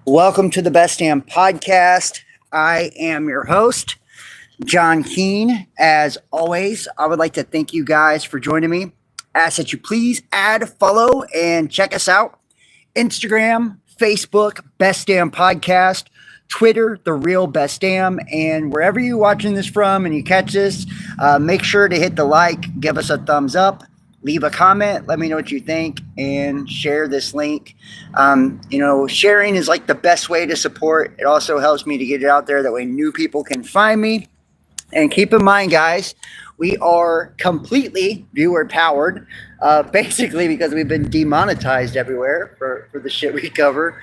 Welcome to the Best Damn Podcast. I am your host, John Keene. As always, I would like to thank you guys for joining me. Ask that you please add, follow, and check us out. Instagram, Facebook, Best Damn Podcast, Twitter, The Real Best Damn, and wherever you're watching this from and you catch this, make sure to hit the like, give us a thumbs up, leave a comment, let me know what you think, and share this link. Sharing is like the best way to support. It also helps me to get it out there. That way new people can find me. And keep in mind, guys, we are completely viewer powered, basically because we've been demonetized everywhere for the shit we cover.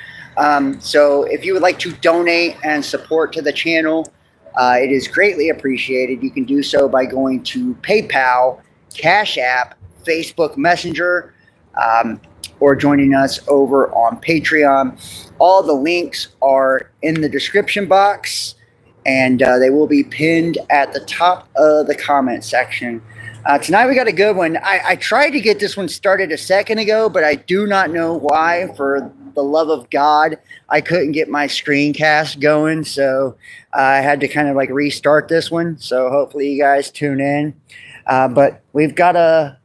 So if you would like to donate and support to the channel, it is greatly appreciated. You can do so by going to PayPal, Cash App, Facebook Messenger, or joining us over on Patreon. All the links are in the description box, and they will be pinned at the top of the comment section. Tonight we got a good one. I tried to get this one started a second ago, but I do not know why. For the love of God, I couldn't get my screencast going, so I had to kind of like restart this one. So hopefully you guys tune in. But we've got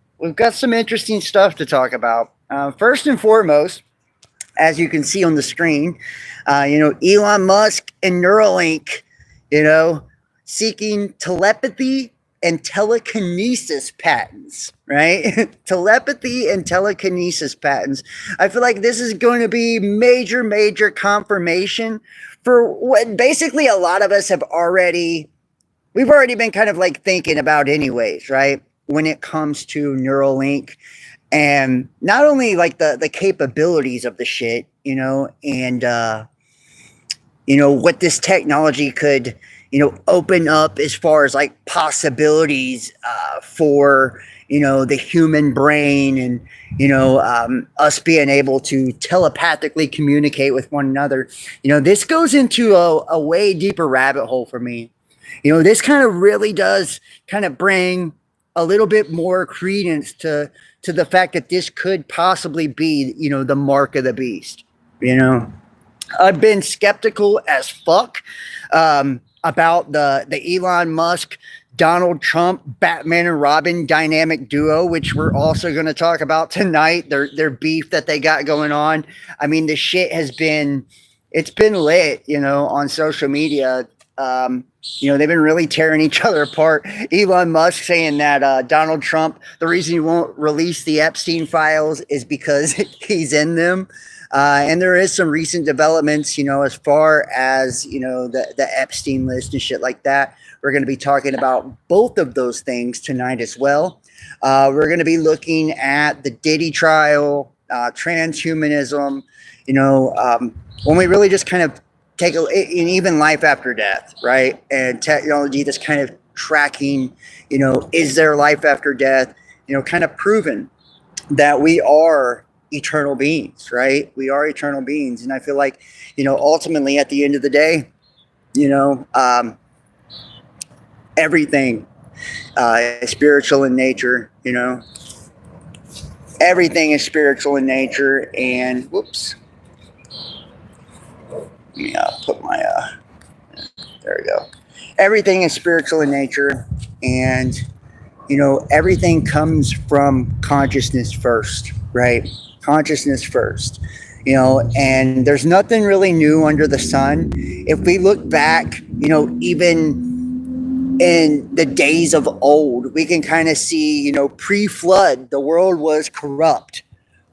some interesting stuff to talk about. First and foremost, as you can see on the screen, Elon Musk and Neuralink, seeking telepathy and telekinesis patents, right? Telepathy and telekinesis patents. I feel like this is going to be major confirmation for what basically a lot of us we've already been kind of like thinking about anyways, right? When it comes to Neuralink, and not only like the capabilities of the shit, and what this technology could, open up as far as like possibilities for, the human brain, and, us being able to telepathically communicate with one another. This goes into a way deeper rabbit hole for me. This kind of really does kind of bring a little bit more credence to the fact that this could possibly be, the mark of the beast. I've been skeptical as fuck about the Elon Musk, Donald Trump, Batman and Robin dynamic duo, which we're also going to talk about tonight. Their beef that they got going on. I mean, the shit it's been lit, on social media. They've been really tearing each other apart. Elon Musk saying that Donald Trump, the reason he won't release the Epstein files is because he's in them. And there is some recent developments, as far as, the Epstein list and shit like that. We're going to be talking about both of those things tonight as well. We're going to be looking at the Diddy trial, transhumanism, when we really just kind of take and even life after death, right? And technology that's kind of tracking, is there life after death? Kind of proven that we are eternal beings, right? We are eternal beings. And I feel like, ultimately at the end of the day, everything is spiritual in nature, everything is spiritual in nature. And whoops. Let me put my, there we go. Everything is spiritual in nature, and, everything comes from consciousness first, right? Consciousness first, and there's nothing really new under the sun. If we look back, even in the days of old, we can kind of see, pre-flood, the world was corrupt,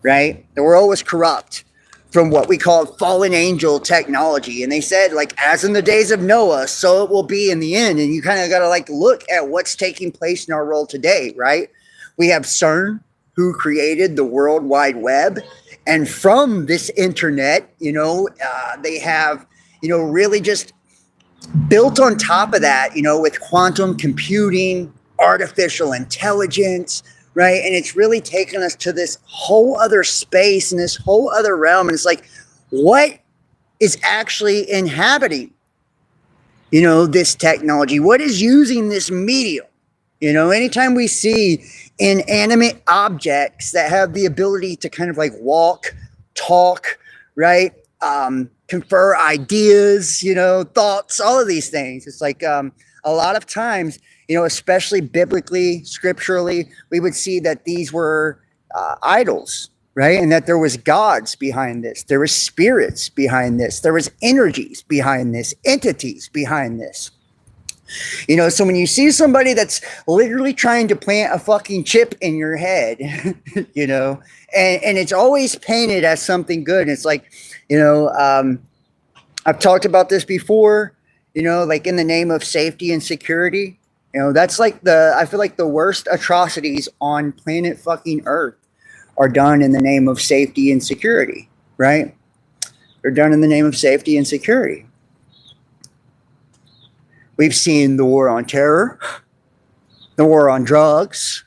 right? The world was corrupt from what we call fallen angel technology. And they said, like, as in the days of Noah, so it will be in the end. And you kind of got to like look at what's taking place in our world today, right? We have CERN, who created the World Wide Web. And from this internet, they have, really just built on top of that, with quantum computing, artificial intelligence, right? And it's really taken us to this whole other space and this whole other realm. And it's like, what is actually inhabiting, this technology? What is using this medium? Anytime we see inanimate objects that have the ability to kind of like walk, talk, right? confer ideas, thoughts, all of these things. It's like a lot of times, especially biblically, scripturally, we would see that these were idols, right? And that there was gods behind this. There was spirits behind this. There was energies behind this, entities behind this. So when you see somebody that's literally trying to plant a fucking chip in your head, and it's always painted as something good. It's like, I've talked about this before, like in the name of safety and security, that's like I feel like the worst atrocities on planet fucking Earth are done in the name of safety and security, right? They're done in the name of safety and security. We've seen the war on terror, the war on drugs,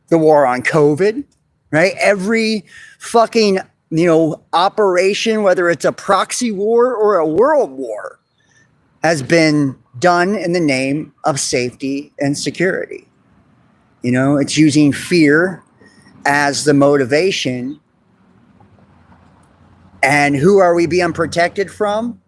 the war on COVID, right? Every fucking, operation, whether it's a proxy war or a world war, has been done in the name of safety and security. It's using fear as the motivation. And who are we being protected from?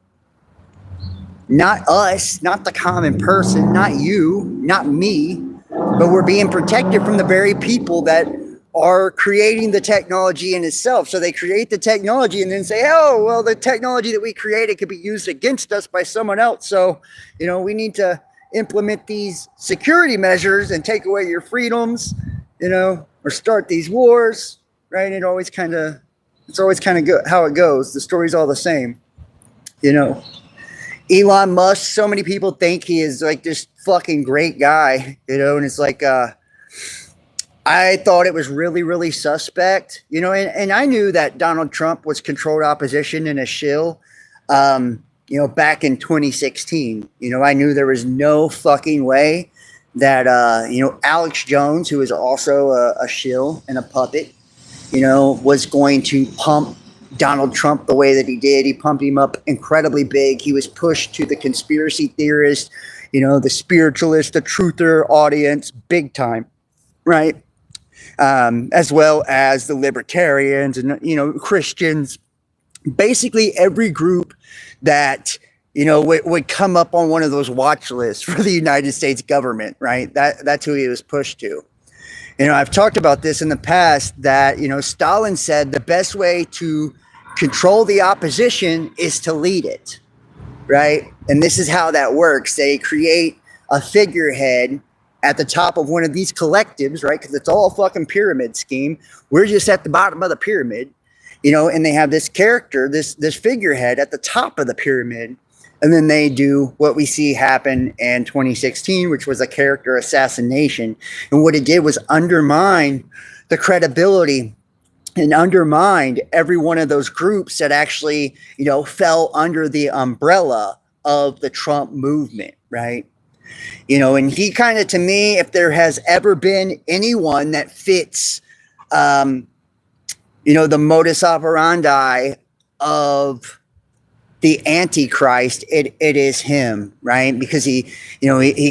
Not us, not the common person, not you, not me, but we're being protected from the very people that are creating the technology in itself. So they create the technology and then say, oh, well, the technology that we created could be used against us by someone else. So, we need to implement these security measures and take away your freedoms, or start these wars, right? It's always kind of good how it goes. The story's all the same, Elon Musk, so many people think he is like this fucking great guy, and it's like, I thought it was really, really suspect, and I knew that Donald Trump was controlled opposition and a shill, back in 2016. I knew there was no fucking way that, Alex Jones, who is also a shill and a puppet, was going to pump Donald Trump the way that he did. He pumped him up incredibly big. He was pushed to the conspiracy theorist, the spiritualist, the truther audience, big time, right? As well as the libertarians and, Christians, basically every group that, would come up on one of those watch lists for the United States government, right? That's who he was pushed to. I've talked about this in the past that, Stalin said the best way to control the opposition is to lead it, right? And this is how that works. They create a figurehead at the top of one of these collectives, right? Because it's all a fucking pyramid scheme. We're just at the bottom of the pyramid, and they have this character, this figurehead at the top of the pyramid. And then they do what we see happen in 2016, which was a character assassination. And what it did was undermine the credibility and undermined every one of those groups that actually, fell under the umbrella of the Trump movement, right? And he kind of, to me, if there has ever been anyone that fits, the modus operandi of the Antichrist, it is him, right? Because he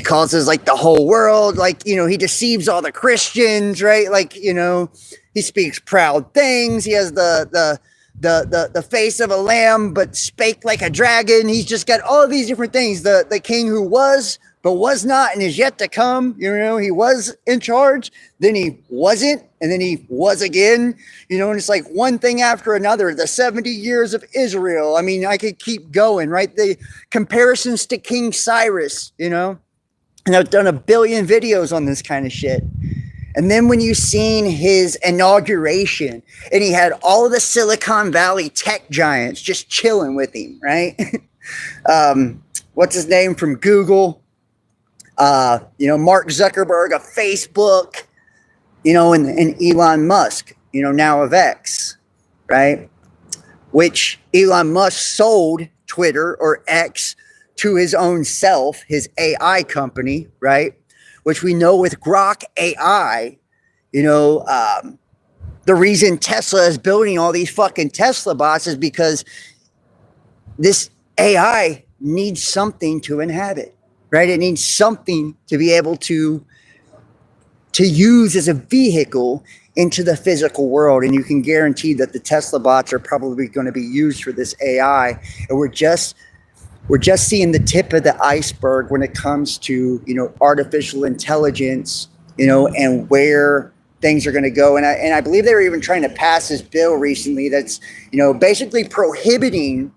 causes like the whole world, like, he deceives all the Christians, right? Like, he speaks proud things. He has the face of a lamb, but spake like a dragon. He's just got all of these different things. The king who was, but was not, and is yet to come. He was in charge, then he wasn't, and then he was again. And it's like one thing after another. The 70 years of Israel. I mean, I could keep going, right? The comparisons to King Cyrus, and I've done a billion videos on this kind of shit. And then when you seen his inauguration, and he had all of the Silicon Valley tech giants just chilling with him, right? What's his name from Google? Mark Zuckerberg of Facebook, and Elon Musk, now of X, right? Which Elon Musk sold Twitter or X to his own self, his AI company, right? Which we know with Grok AI, the reason Tesla is building all these fucking Tesla bots is because this AI needs something to inhabit. Right? It needs something to be able to use as a vehicle into the physical world, and you can guarantee that the Tesla bots are probably going to be used for this AI. And we're just seeing the tip of the iceberg when it comes to, artificial intelligence, and where things are going to go. And I believe they were even trying to pass this bill recently that's, basically prohibiting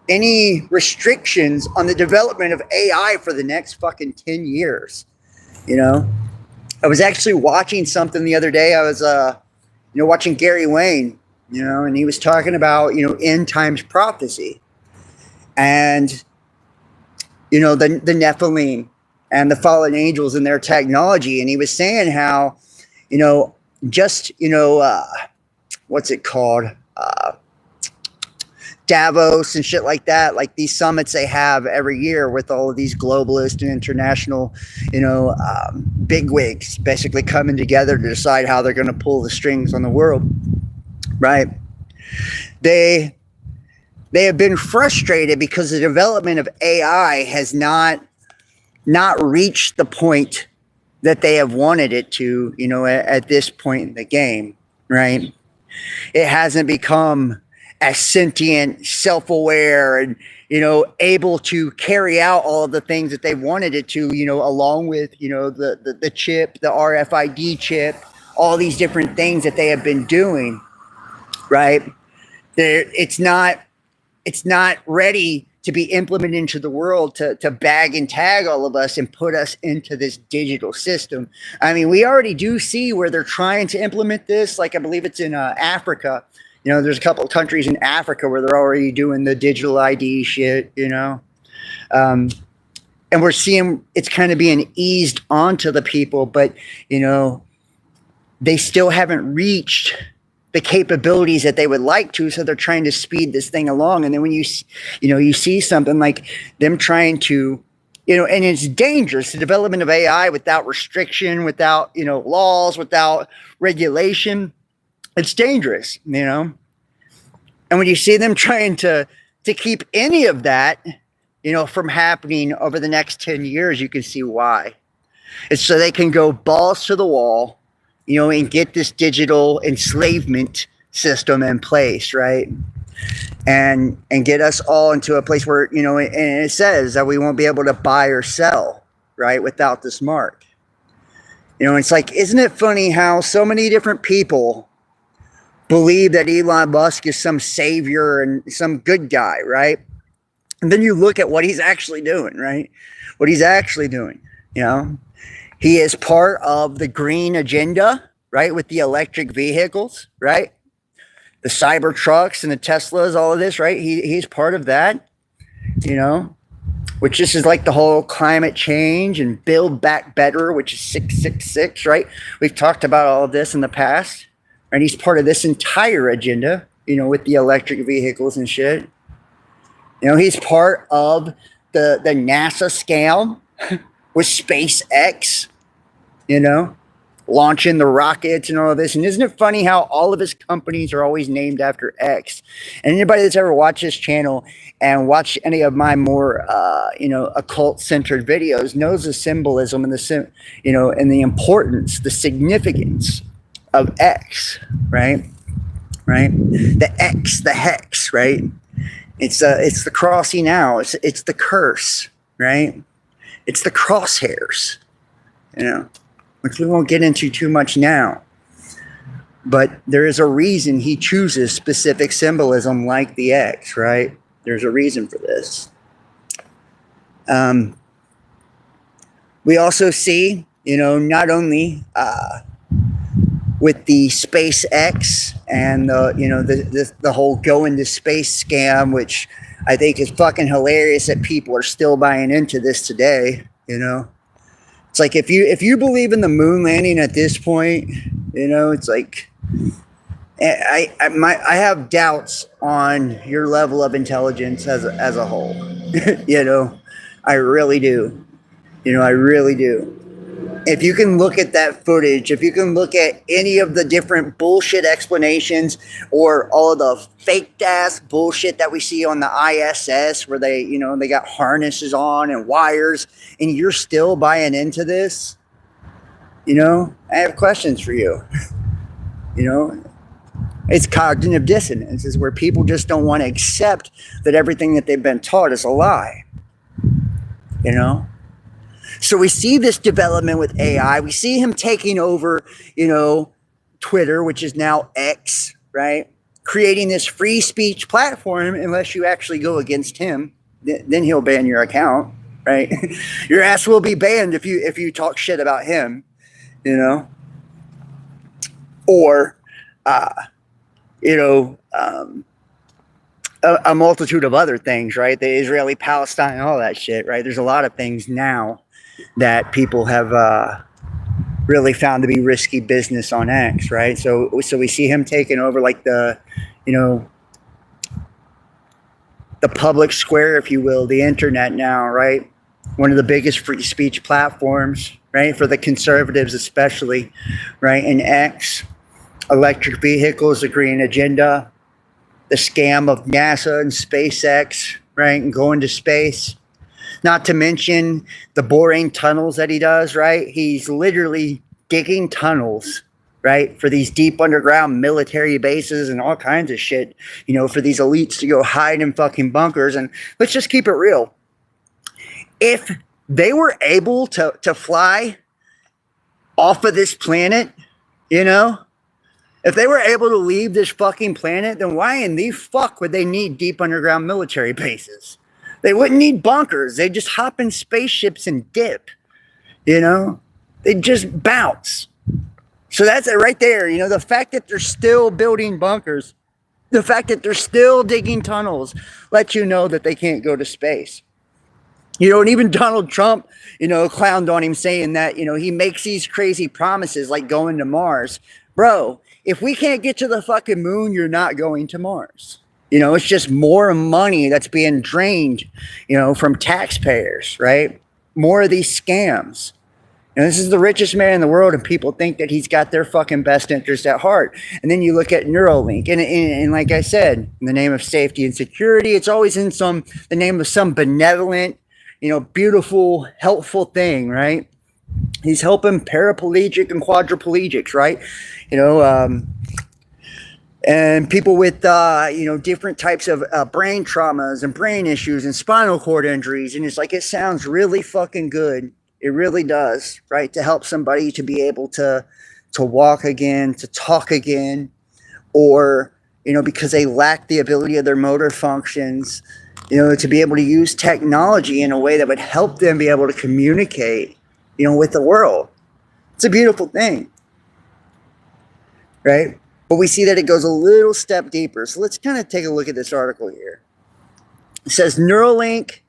any restrictions on the development of AI for the next fucking 10 years. I was actually watching something the other day. I was, watching Gary Wayne, and he was talking about, end times prophecy and, the Nephilim and the fallen angels and their technology. And he was saying how, what's it called? Davos and shit like that, like these summits they have every year with all of these globalist and international, bigwigs basically coming together to decide how they're going to pull the strings on the world, right? They have been frustrated because the development of AI has not reached the point that they have wanted it to, at this point in the game, right? It hasn't become as sentient, self-aware, and, able to carry out all of the things that they wanted it to, along with, the chip, the RFID chip, all these different things that they have been doing, right? It's not ready to be implemented into the world to bag and tag all of us and put us into this digital system. I mean, we already do see where they're trying to implement this. Like, I believe it's in Africa. There's a couple of countries in Africa where they're already doing the digital ID shit, and we're seeing it's kind of being eased onto the people, but, they still haven't reached the capabilities that they would like to. So they're trying to speed this thing along. And then when you see something like them trying to, and it's dangerous, the development of AI without restriction, without, laws, without regulation. It's dangerous, And when you see them trying to keep any of that, from happening over the next 10 years, you can see why. It's so they can go balls to the wall, and get this digital enslavement system in place, right? And get us all into a place where, and it says that we won't be able to buy or sell, right, without this mark. It's like, isn't it funny how so many different people believe that Elon Musk is some savior and some good guy, right? And then you look at what he's actually doing, right? What he's actually doing, He is part of the green agenda, right? With the electric vehicles, right? The cyber trucks and the Teslas, all of this, right? He's part of that, which this is like the whole climate change and build back better, which is 666, right? We've talked about all of this in the past. And he's part of this entire agenda, with the electric vehicles and shit. He's part of the NASA scam with SpaceX, launching the rockets and all of this. And isn't it funny how all of his companies are always named after X? And anybody that's ever watched this channel and watched any of my more, occult-centered videos knows the symbolism and and the importance, the significance of X, right? The X, the hex, right? It's the crossing out. It's the curse, right? It's the crosshairs, which we won't get into too much now. But there is a reason he chooses specific symbolism like the X, right? There's a reason for this. We also see, not only with the SpaceX and the whole going to space scam, which I think is fucking hilarious that people are still buying into this today. It's like if you believe in the moon landing at this point, it's like I have doubts on your level of intelligence as a whole. I really do. I really do. If you can look at that footage, if you can look at any of the different bullshit explanations or all of the fake ass bullshit that we see on the ISS where they got harnesses on and wires and you're still buying into this, I have questions for you. You know, it's cognitive dissonance, is where people just don't want to accept that everything that they've been taught is a lie. You know? So we see this development with AI. We see him taking over, Twitter, which is now X, right? Creating this free speech platform. Unless you actually go against him, then he'll ban your account, right? Your ass will be banned if you talk shit about him, or a multitude of other things, right? The Israeli Palestine, all that shit, right? There's a lot of things now that people have really found to be risky business on X, right? So we see him taking over like the public square, if you will, the internet now, right? One of the biggest free speech platforms, right? For the conservatives especially, right? And X, electric vehicles, the green agenda, the scam of NASA and SpaceX, right? And going to space. Not to mention the boring tunnels that he does, right? He's literally digging tunnels, right? For these deep underground military bases and all kinds of shit, for these elites to go hide in fucking bunkers. And let's just keep it real. If they were able to fly off of this planet, if they were able to leave this fucking planet, then why in the fuck would they need deep underground military bases? They wouldn't need bunkers. They'd just hop in spaceships and dip, They'd just bounce. So that's it right there. The fact that they're still building bunkers, the fact that they're still digging tunnels lets you know that they can't go to space. And even Donald Trump, clowned on him saying that, he makes these crazy promises like going to Mars. Bro, if we can't get to the fucking moon, you're not going to Mars. It's just more money that's being drained, from taxpayers, right? More of these scams. This is the richest man in the world, and people think that he's got their fucking best interest at heart. And then you look at Neuralink, and like I said, in the name of safety and security, it's always in the name of some benevolent, beautiful, helpful thing, right? He's helping paraplegic and quadriplegics, right? And people with, different types of brain traumas and brain issues and spinal cord injuries. And it's like, it sounds really fucking good. It really does, right? To help somebody to be able to walk again, to talk again, or, because they lack the ability of their motor functions, to be able to use technology in a way that would help them be able to communicate, with the world. It's a beautiful thing, right? But we see that it goes a little step deeper. So let's kind of take a look at this article here. It says Neuralink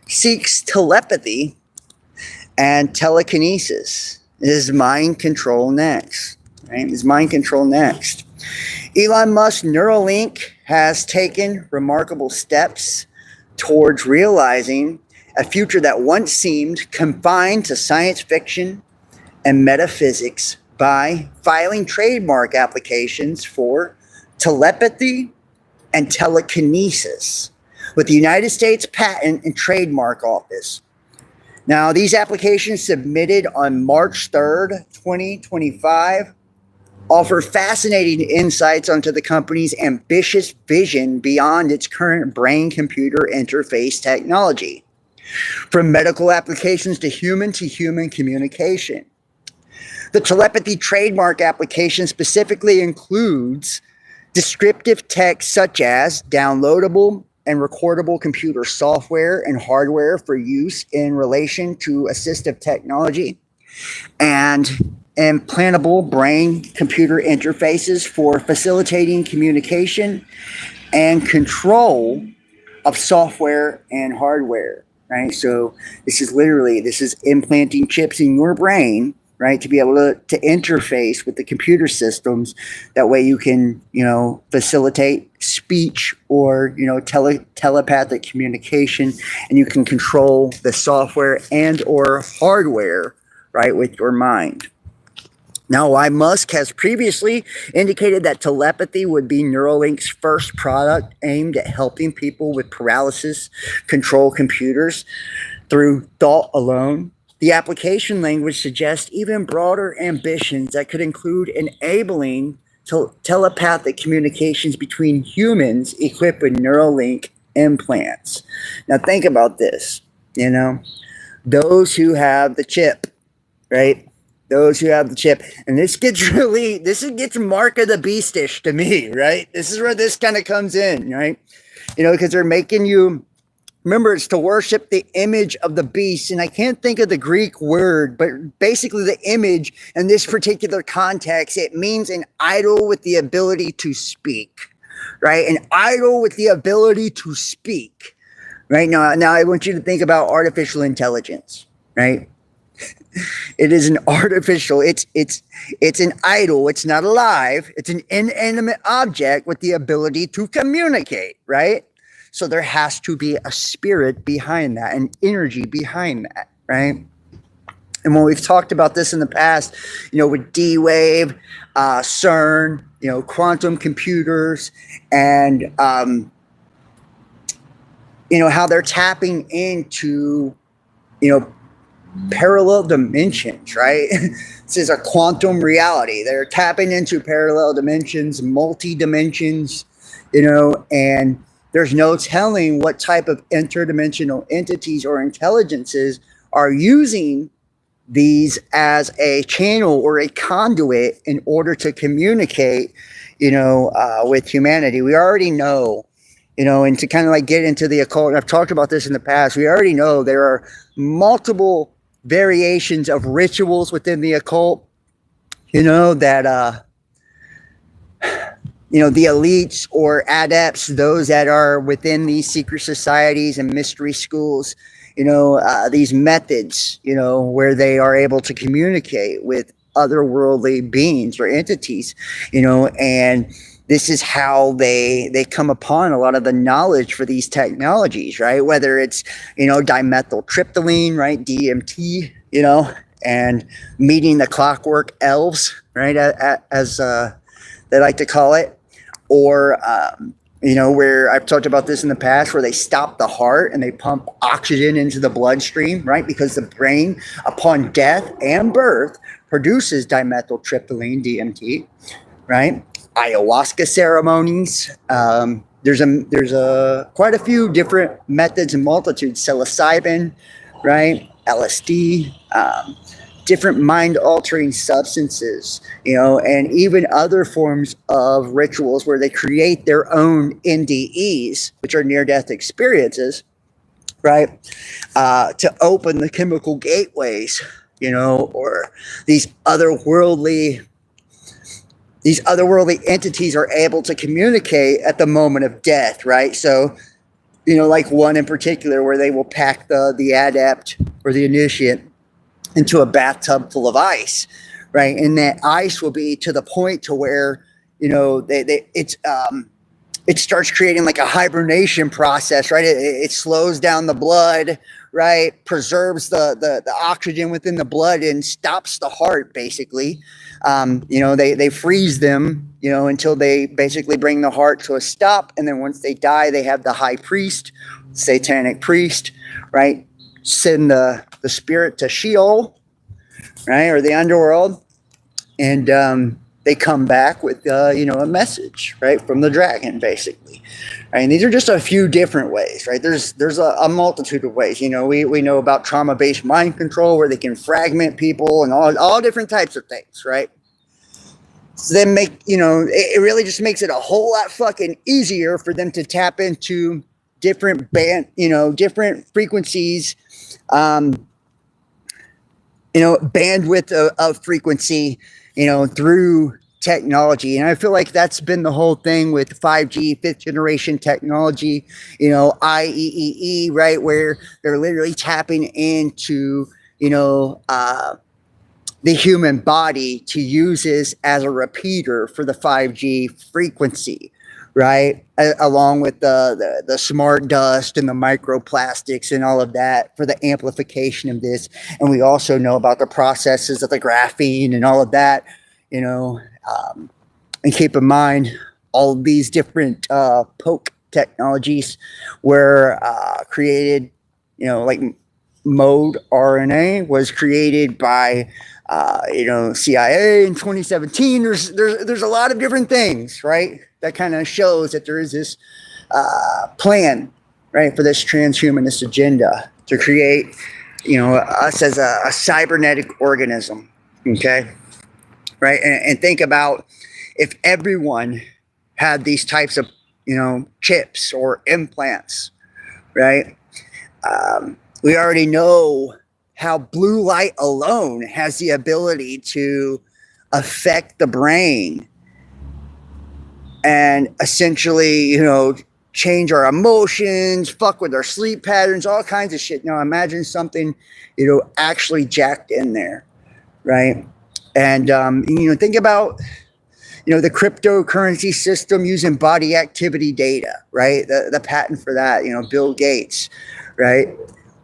seeks telepathy and telekinesis. Is mind control next? Right? Is mind control next? Elon Musk's Neuralink has taken remarkable steps towards realizing a future that once seemed confined to science fiction and metaphysics by filing trademark applications for telepathy and telekinesis with the United States Patent and Trademark Office. Now, these applications submitted on March 3rd, 2025, offer fascinating insights onto the company's ambitious vision beyond its current brain-computer interface technology, from medical applications to human communication. The telepathy trademark application specifically includes descriptive text such as downloadable and recordable computer software and hardware for use in relation to assistive technology, and implantable brain-computer interfaces for facilitating communication and control of software and hardware, right? So this is implanting chips in your brain, right, to be able to interface with the computer systems. That way you can, facilitate speech or, telepathic communication, and you can control the software and or hardware, right, with your mind. Now, while Musk has previously indicated that telepathy would be Neuralink's first product aimed at helping people with paralysis control computers through thought alone, the application language suggests even broader ambitions that could include enabling telepathic communications between humans equipped with Neuralink implants. Now think about this, those who have the chip, right? Those who have the chip. And this gets Mark of the Beastish to me, right? This is where this kind of comes in, right? Because they're making you, remember, it's to worship the image of the beast. And I can't think of the Greek word, but basically the image in this particular context, it means an idol with the ability to speak, right? An idol with the ability to speak, right? Now I want you to think about artificial intelligence, right? It is an artificial, it's an idol. It's not alive. It's an inanimate object with the ability to communicate, right? So there has to be a spirit behind that, an energy behind that, right? And when we've talked about this in the past, with D-Wave, CERN, quantum computers, and, how they're tapping into, parallel dimensions, right? This is a quantum reality. They're tapping into parallel dimensions, multi-dimensions, and there's no telling what type of interdimensional entities or intelligences are using these as a channel or a conduit in order to communicate, with humanity. We already know, and to kind of like get into the occult, and I've talked about this in the past, we already know there are multiple variations of rituals within the occult, that the elites or adepts, those that are within these secret societies and mystery schools, these methods, where they are able to communicate with otherworldly beings or entities, and this is how they come upon a lot of the knowledge for these technologies, right? Whether it's, dimethyltryptamine, right? DMT, and meeting the clockwork elves, right? As they like to call it. Or, where I've talked about this in the past, where they stop the heart and they pump oxygen into the bloodstream, right? Because the brain, upon death and birth, produces dimethyltryptamine, DMT, right? Ayahuasca ceremonies. There's quite a few different methods and multitudes. Psilocybin, right? LSD, different mind-altering substances, and even other forms of rituals where they create their own NDEs, which are near-death experiences, right? To open the chemical gateways, or these otherworldly entities are able to communicate at the moment of death, right? So, like one in particular where they will pack the adept or the initiate into a bathtub full of ice, right? And that ice will be to the point to where, it starts creating like a hibernation process, right? It slows down the blood, right? Preserves the oxygen within the blood and stops the heart, basically. They freeze them, until they basically bring the heart to a stop. And then once they die, they have the high priest, satanic priest, right? Send the spirit to Sheol, right? Or the underworld. And, they come back with, a message, right, from the dragon, basically. Right? And these are just a few different ways, right? There's a multitude of ways. We know about trauma-based mind control, where they can fragment people and all different types of things, right? So then it really just makes it a whole lot fucking easier for them to tap into different different frequencies, bandwidth of frequency, through technology. And I feel like that's been the whole thing with 5G, fifth generation technology, IEEE, right? Where they're literally tapping into, the human body to use this as a repeater for the 5G frequency, right? Along with the smart dust and the microplastics and all of that for the amplification of this. And we also know about the processes of the graphene and all of that, and keep in mind all of these different poke technologies were created, like mode RNA was created by CIA in 2017. There's a lot of different things, right? That kind of shows that there is this plan, right, for this transhumanist agenda to create, us as a cybernetic organism. Okay, right, and think about if everyone had these types of chips or implants, right? We already know how blue light alone has the ability to affect the brain and essentially, change our emotions, fuck with our sleep patterns, all kinds of shit. Now imagine something, actually jacked in there, right? And, think about, the cryptocurrency system using body activity data, right? The patent for that, Bill Gates, right?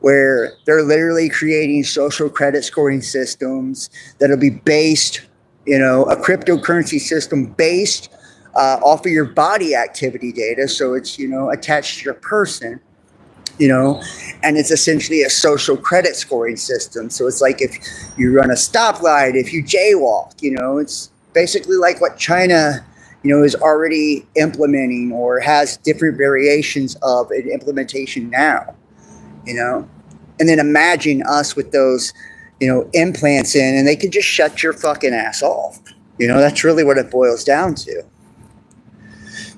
Where they're literally creating social credit scoring systems that'll be based, a cryptocurrency system based off of your body activity data. So it's, attached to your person, and it's essentially a social credit scoring system. So it's like if you run a stoplight, if you jaywalk, it's basically like what China, is already implementing or has different variations of an implementation now, and then imagine us with those, implants in, and they could just shut your fucking ass off. That's really what it boils down to.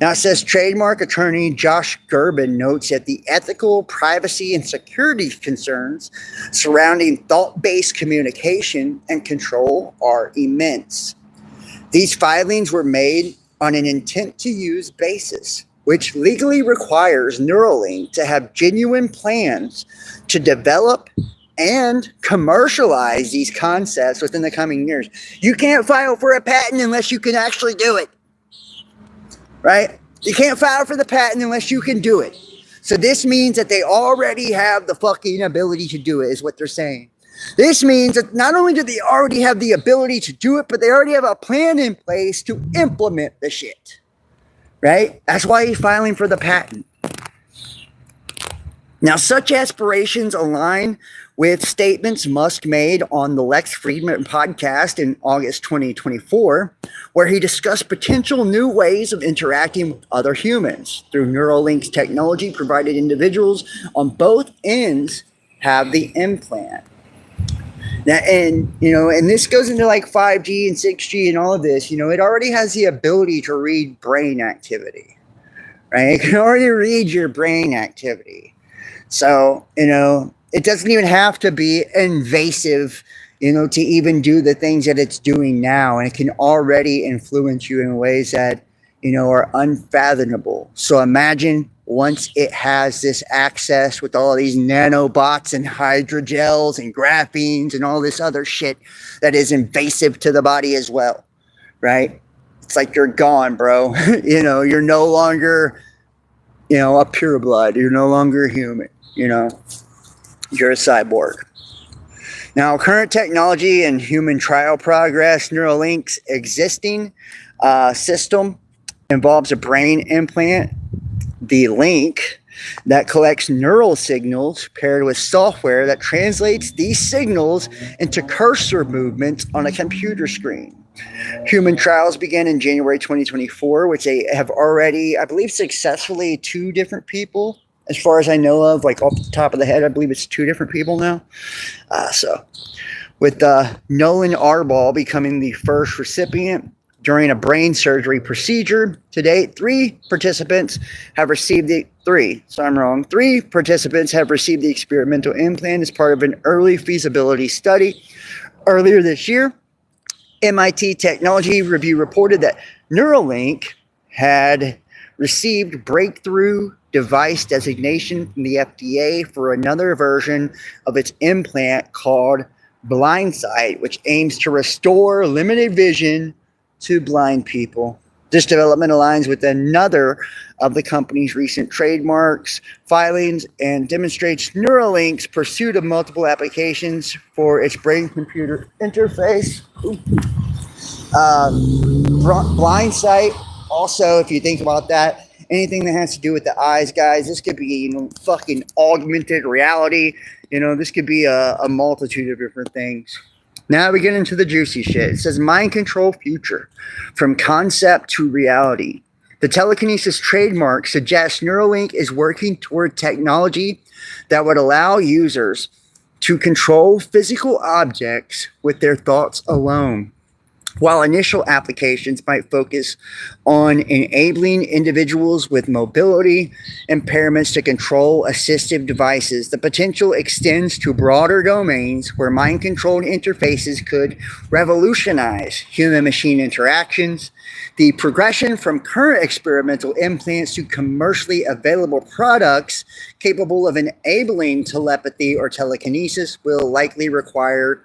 Now it says trademark attorney Josh Gerben notes that the ethical, privacy, and security concerns surrounding thought-based communication and control are immense. These filings were made on an intent-to-use basis, which legally requires Neuralink to have genuine plans to develop and commercialize these concepts within the coming years. You can't file for a patent unless you can actually do it. Right? You can't file for the patent unless you can do it. So this means that they already have the fucking ability to do it, is what they're saying. This means that not only do they already have the ability to do it, but they already have a plan in place to implement the shit. Right? That's why he's filing for the patent. Now, such aspirations align with statements Musk made on the Lex Fridman podcast in August 2024, where he discussed potential new ways of interacting with other humans through Neuralink's technology, provided individuals on both ends have the implant. Now, and this goes into like 5G and 6G and all of this. It already has the ability to read brain activity, right? It can already read your brain activity. So, it doesn't even have to be invasive, to even do the things that it's doing now. And it can already influence you in ways that, are unfathomable. So imagine once it has this access with all these nanobots and hydrogels and graphenes and all this other shit that is invasive to the body as well, right? It's like you're gone, bro. You're no longer, a pureblood. You're no longer human, You're a cyborg. Now, current technology and human trial progress, Neuralink's existing system involves a brain implant, the link, that collects neural signals paired with software that translates these signals into cursor movements on a computer screen. Human trials began in January 2024, which they have already, I believe, successfully 2 different people. As far as I know of, like off the top of the head, I believe it's 2 different people now. With Nolan Arbol becoming the first recipient during a brain surgery procedure. To date, 3 participants have received 3 participants have received the experimental implant as part of an early feasibility study. Earlier this year, MIT Technology Review reported that Neuralink had received breakthrough device designation from the FDA for another version of its implant called Blindsight, which aims to restore limited vision to blind people. This development aligns with another of the company's recent trademarks filings and demonstrates Neuralink's pursuit of multiple applications for its brain-computer interface. Blindsight, also, if you think about that, anything that has to do with the eyes, guys, this could be, fucking augmented reality. This could be a multitude of different things. Now we get into the juicy shit. It says mind control future from concept to reality. The telekinesis trademark suggests Neuralink is working toward technology that would allow users to control physical objects with their thoughts alone. While initial applications might focus on enabling individuals with mobility impairments to control assistive devices, the potential extends to broader domains where mind-controlled interfaces could revolutionize human-machine interactions. The progression from current experimental implants to commercially available products capable of enabling telepathy or telekinesis will likely require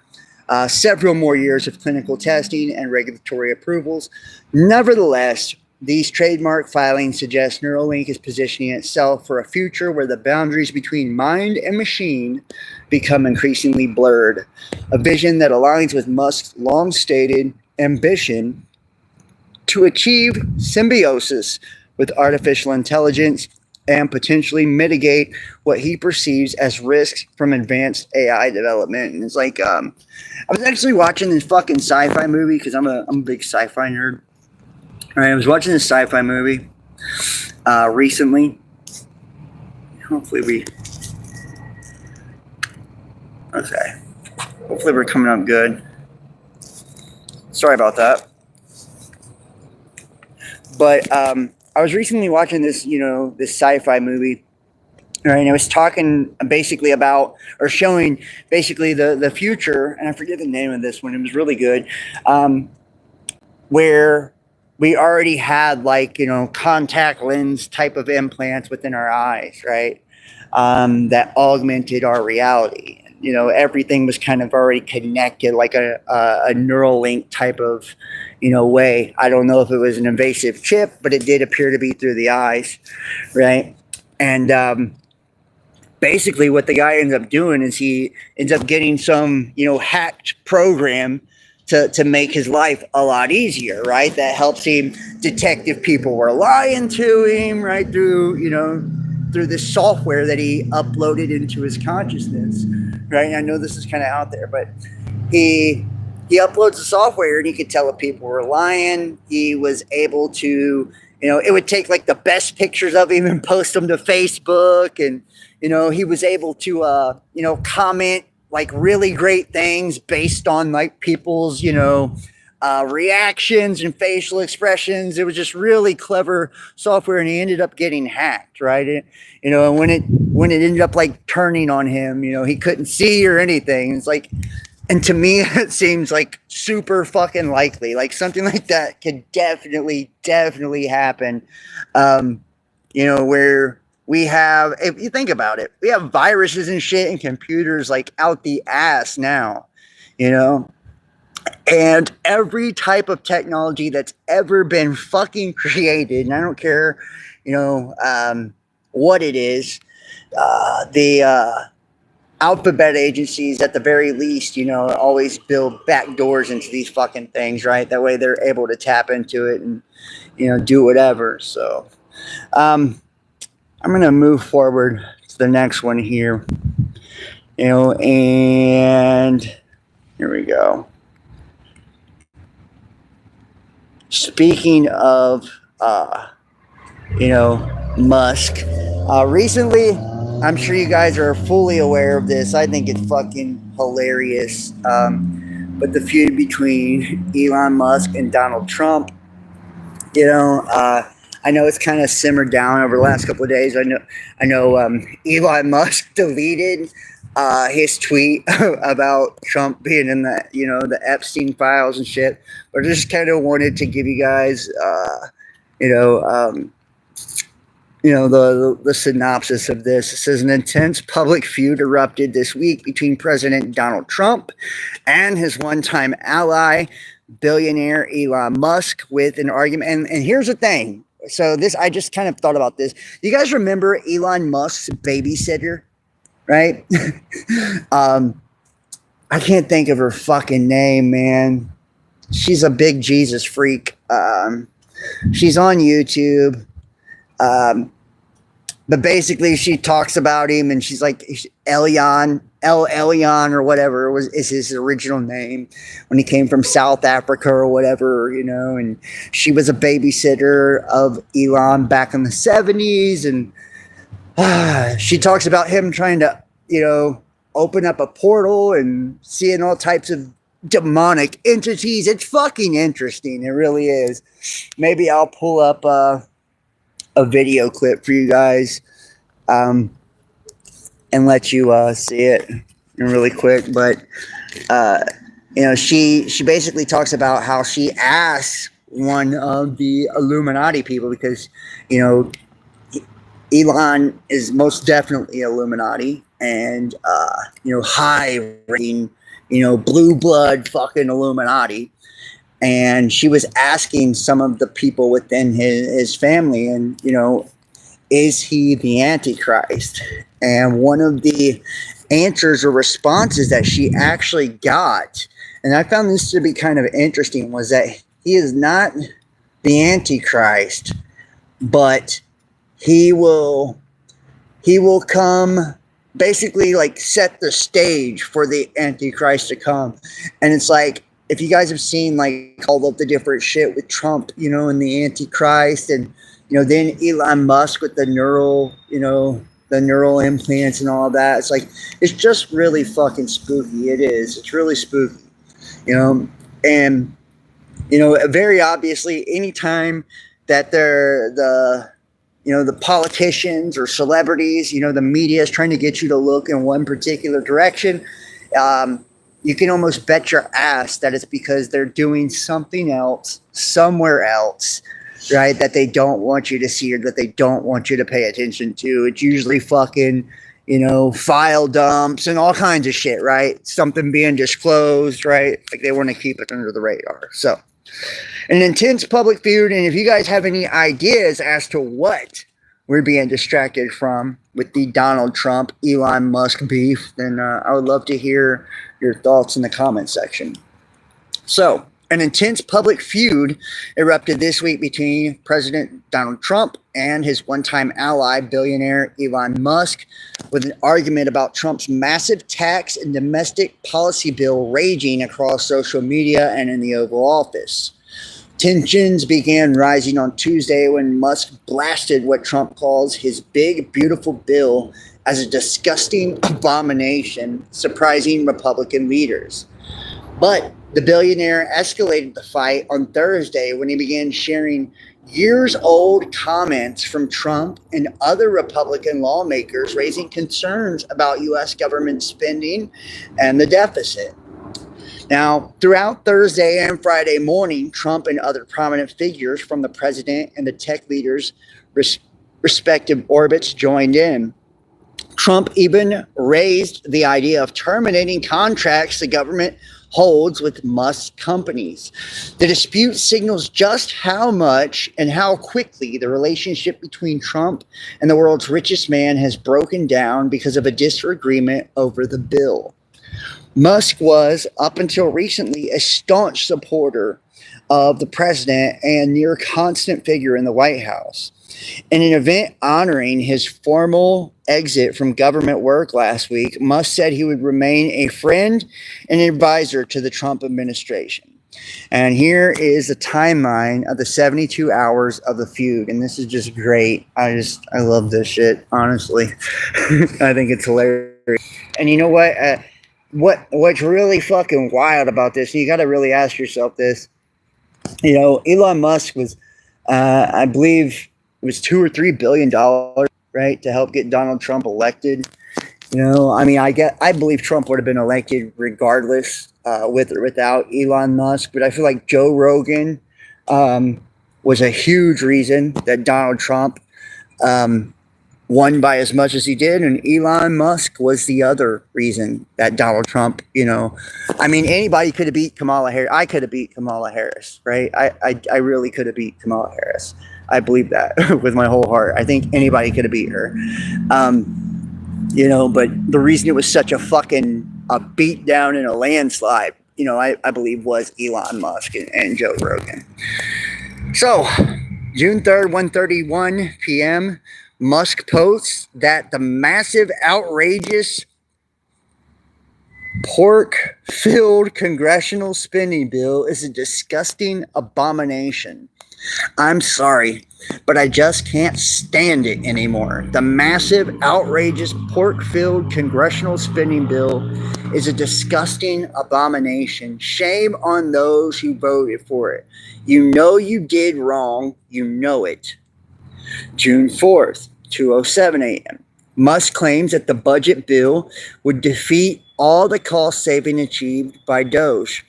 several more years of clinical testing and regulatory approvals. Nevertheless, these trademark filings suggest Neuralink is positioning itself for a future where the boundaries between mind and machine become increasingly blurred, a vision that aligns with Musk's long-stated ambition to achieve symbiosis with artificial intelligence and potentially mitigate what he perceives as risks from advanced AI development. And it's like, I was actually watching this fucking sci-fi movie because I'm a big sci-fi nerd. All right, I was watching this sci-fi movie recently. Hopefully we're coming up good. Sorry about that. But I was recently watching this, this sci-fi movie, right? And it was talking basically about, or showing basically the future, and I forget the name of this one. It was really good, where we already had contact lens type of implants within our eyes, right? That augmented our reality. Everything was kind of already connected, like a Neuralink type of way. I don't know if it was an invasive chip, but it did appear to be through the eyes, right? And basically what the guy ends up doing is he ends up getting some, hacked program to make his life a lot easier, right? That helps him detect if people were lying to him, right? Through this software that he uploaded into his consciousness, right? And I know this is kind of out there, but he uploads the software and he could tell if people were lying. He was able to, it would take like the best pictures of him and post them to Facebook. And, he was able to, comment like really great things based on like people's, reactions and facial expressions. It was just really clever software, and he ended up getting hacked, right? And when it ended up like turning on him, he couldn't see or anything. It's like, and to me, it seems like super fucking likely. Like something like that could definitely happen. Where we have, if you think about it, we have viruses and shit in computers like out the ass now, and every type of technology that's ever been fucking created, and I don't care, what it is, the alphabet agencies at the very least, always build back doors into these fucking things, right? That way they're able to tap into it and, do whatever. So, I'm going to move forward to the next one here, and here we go. Speaking of, Musk, recently, I'm sure you guys are fully aware of this. I think it's fucking hilarious. But the feud between Elon Musk and Donald Trump, I know it's kind of simmered down over the last couple of days. I know Elon Musk deleted his tweet about Trump being in the Epstein files and shit. But I just kind of wanted to give you guys, the synopsis of this. It says an intense public feud erupted this week between President Donald Trump and his one-time ally, billionaire Elon Musk, with an argument. And here's the thing. So I just kind of thought about this. You guys remember Elon Musk's babysitter, right? I can't think of her fucking name, man. She's a big Jesus freak. She's on YouTube. but basically she talks about him, and she's like Elion or whatever is his original name when he came from South Africa or whatever, and she was a babysitter of Elon back in the 70s, and she talks about him trying to, open up a portal and seeing all types of demonic entities. It's fucking interesting. It really is. Maybe I'll pull up a video clip for you guys and let you see it really quick. But, she basically talks about how she asks one of the Illuminati people, because, Elon is most definitely Illuminati, and, high ranking, blue blood fucking Illuminati. And she was asking some of the people within his family, and, is he the Antichrist? And one of the answers or responses that she actually got, and I found this to be kind of interesting, was that he is not the Antichrist, but he will come, basically like set the stage for the Antichrist to come. And it's like, if you guys have seen like all of the different shit with Trump, and the Antichrist, and then Elon Musk with the neural implants and all that, it's like, it's just really fucking spooky. It is. It's really spooky, and very obviously, anytime that the politicians or celebrities, the media is trying to get you to look in one particular direction, you can almost bet your ass that it's because they're doing something else somewhere else, right, that they don't want you to see or that they don't want you to pay attention to. It's usually fucking, file dumps and all kinds of shit, right? Something being disclosed, right? Like they want to keep it under the radar. So, an intense public feud. And if you guys have any ideas as to what we're being distracted from with the Donald Trump, Elon Musk beef, then I would love to hear your thoughts in the comment section. So, an intense public feud erupted this week between President Donald Trump and his one-time ally, billionaire Elon Musk, with an argument about Trump's massive tax and domestic policy bill raging across social media and in the Oval Office. Tensions began rising on Tuesday when Musk blasted what Trump calls his big, beautiful bill as a disgusting abomination, surprising Republican leaders. But the billionaire escalated the fight on Thursday when he began sharing years-old comments from Trump and other Republican lawmakers raising concerns about U.S. government spending and the deficit. Now, throughout Thursday and Friday morning, Trump and other prominent figures from the president and the tech leaders' respective orbits joined in. Trump even raised the idea of terminating contracts the government holds with Musk companies. The dispute signals just how much and how quickly the relationship between Trump and the world's richest man has broken down because of a disagreement over the bill. Musk was, up until recently, a staunch supporter of the president and near constant figure in the White House. In an event honoring his formal exit from government work last week, Musk said he would remain a friend and advisor to the Trump administration. And here is the timeline of the 72 hours of the feud. And this is just great. I love this shit, honestly. I think it's hilarious. And you know what? What's really fucking wild about this, and you got to really ask yourself this, Elon Musk was, I believe it was $2 or $3 billion, right, to help get Donald Trump elected. I believe Trump would have been elected regardless, with or without Elon Musk. But I feel like Joe Rogan was a huge reason that Donald Trump won by as much as he did, and Elon Musk was the other reason that Donald Trump, anybody could have beat Kamala Harris. I could have beat Kamala Harris, right? I really could have beat Kamala Harris. I believe that with my whole heart. I think anybody could have beat her. But the reason it was such a beat down and a landslide, I believe was Elon Musk and Joe Rogan. So, June 3rd, 1:31 p.m., Musk posts that the massive, outrageous pork-filled congressional spending bill is a disgusting abomination. I'm sorry, but I just can't stand it anymore. The massive, outrageous, pork-filled congressional spending bill is a disgusting abomination. Shame on those who voted for it. You know you did wrong. You know it. June 4th, 2:07 a.m. Musk claims that the budget bill would defeat all the cost saving achieved by Doge.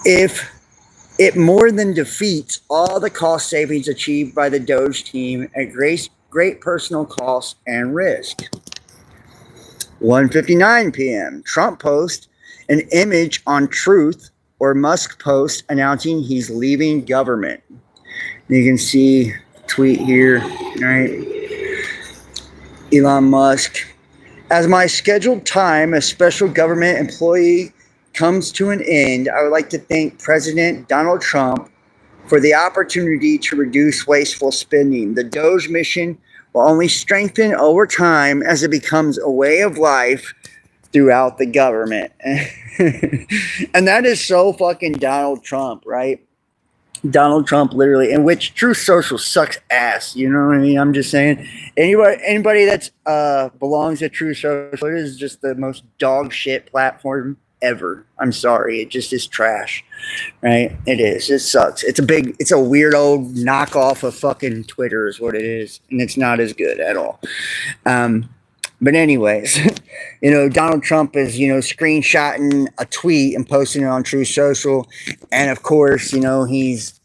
If it more than defeats all the cost savings achieved by the Doge team at great personal cost and risk. 1:59 p.m. Trump posts an image on Truth, or Musk post announcing he's leaving government. You can see tweet here, right? Elon Musk. As my scheduled time as special government employee comes to an end, I would like to thank President Donald Trump for the opportunity to reduce wasteful spending. The Doge mission will only strengthen over time as it becomes a way of life throughout the government. And that is so fucking Donald Trump, right? Donald Trump literally, in which Truth Social sucks ass. You know what I mean? I'm just saying, anybody that's belongs to Truth Social, it is just the most dog shit platform ever. I'm sorry, it just is trash, right? It is. It sucks. It's a weird old knockoff of fucking Twitter, is what it is, and it's not as good at all. But anyways, Donald Trump is, screenshotting a tweet and posting it on Truth Social. And of course, he's,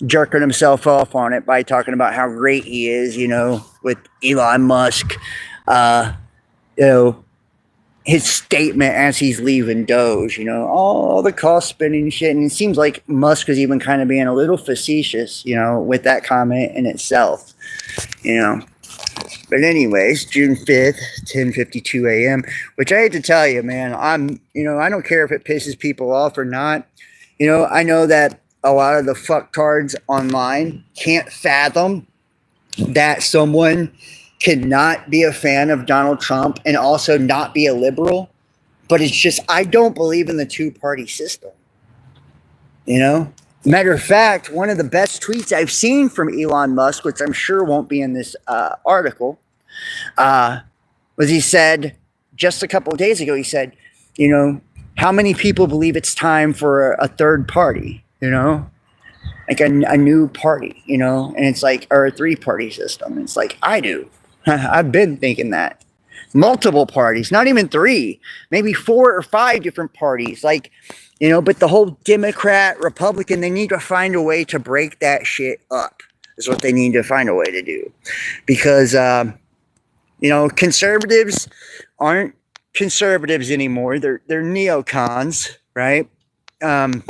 jerking himself off on it by talking about how great he is, with Elon Musk, his statement as he's leaving Doge, all the cost spending shit. And it seems like Musk is even kind of being a little facetious, with that comment in itself, But anyways, June 5th, 10:52 a.m., which I hate to tell you, man, I don't care if it pisses people off or not. I know that a lot of the fucktards online can't fathom that someone cannot be a fan of Donald Trump and also not be a liberal. But it's just, I don't believe in the two-party system. Matter of fact, one of the best tweets I've seen from Elon Musk, which I'm sure won't be in this article, was he said just a couple of days ago, he said, how many people believe it's time for a third party, like a new party, and it's like, or a three-party system. It's like, I do. I've been thinking that. Multiple parties, not even three, maybe 4 or 5 different parties, like, but the whole Democrat, Republican, they need to find a way to break that shit up, is what they need to find a way to do. Because, conservatives aren't conservatives anymore. They're neocons, right? And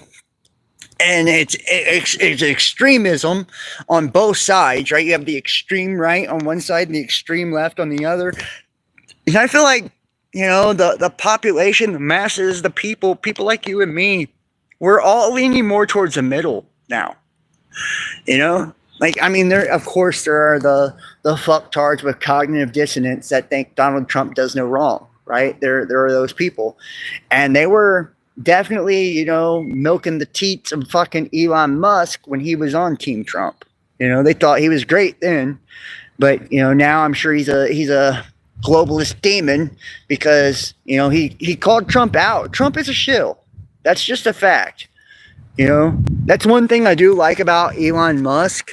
it's extremism on both sides, right? You have the extreme right on one side and the extreme left on the other. And I feel like, the population, the masses, the people like you and me, we're all leaning more towards the middle now. Of course there are the fucktards with cognitive dissonance that think Donald Trump does no wrong, right? There are those people. And they were definitely, milking the teats of fucking Elon Musk when he was on Team Trump. They thought he was great then. But, now I'm sure he's a globalist demon because, he called Trump out. Trump is a shill. That's just a fact. That's one thing I do like about Elon Musk.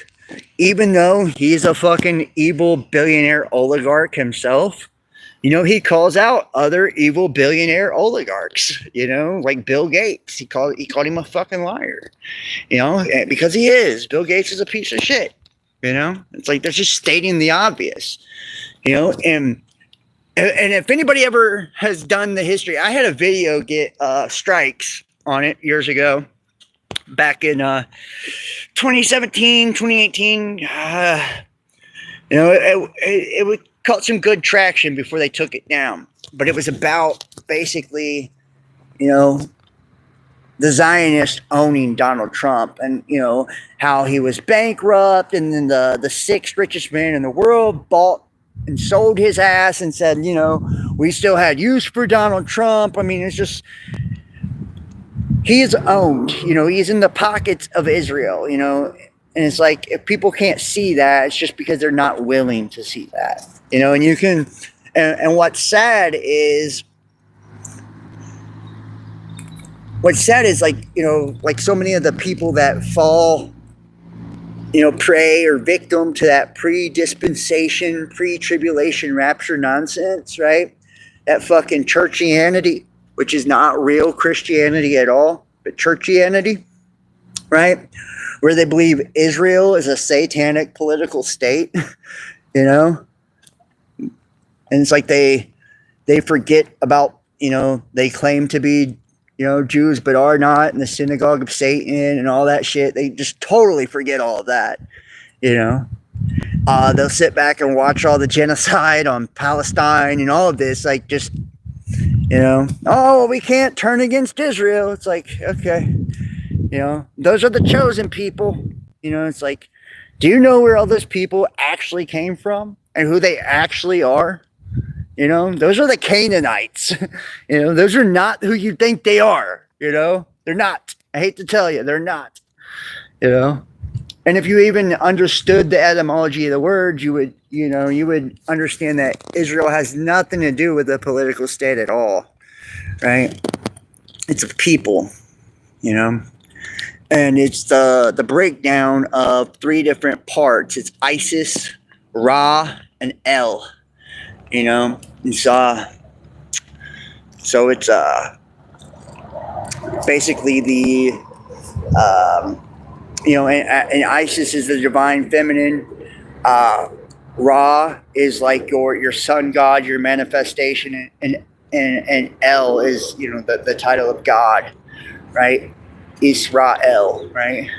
Even though he's a fucking evil billionaire oligarch himself, he calls out other evil billionaire oligarchs, like Bill Gates. He called him a fucking liar, because he is. Bill Gates is a piece of shit, It's like they're just stating the obvious, and if anybody ever has done the history, I had a video get strikes on it years ago, back in 2017, 2018. It caught some good traction before they took it down. But it was about basically, the Zionists owning Donald Trump, and how he was bankrupt, and then the sixth richest man in the world bought and sold his ass and said, we still had use for Donald Trump. I mean, it's just, he is owned. He's in the pockets of Israel. And it's like, if people can't see that, it's just because they're not willing to see that. And you can, and what's sad is like so many of the people that fall, prey or victim to that pre-dispensation, pre-tribulation rapture nonsense, right? That fucking churchianity, which is not real Christianity at all, but churchianity, right? Where they believe Israel is a satanic political state, And it's like they forget about, they claim to be, Jews, but are not, and the synagogue of Satan and all that shit. They just totally forget all of that, They'll sit back and watch all the genocide on Palestine and all of this, like just, oh, we can't turn against Israel. It's like, okay, those are the chosen people. It's like, do you know where all those people actually came from and who they actually are? Those are the Canaanites. Those are not who you think they are. They're not. I hate to tell you, they're not. And if you even understood the etymology of the word, you would understand that Israel has nothing to do with the political state at all, right? It's a people, and it's the breakdown of three different parts. It's Isis, Ra, and El. It's so it's basically the and Isis is the divine feminine. Ra is like your sun god, your manifestation, and El is the title of God, right? Israel, right?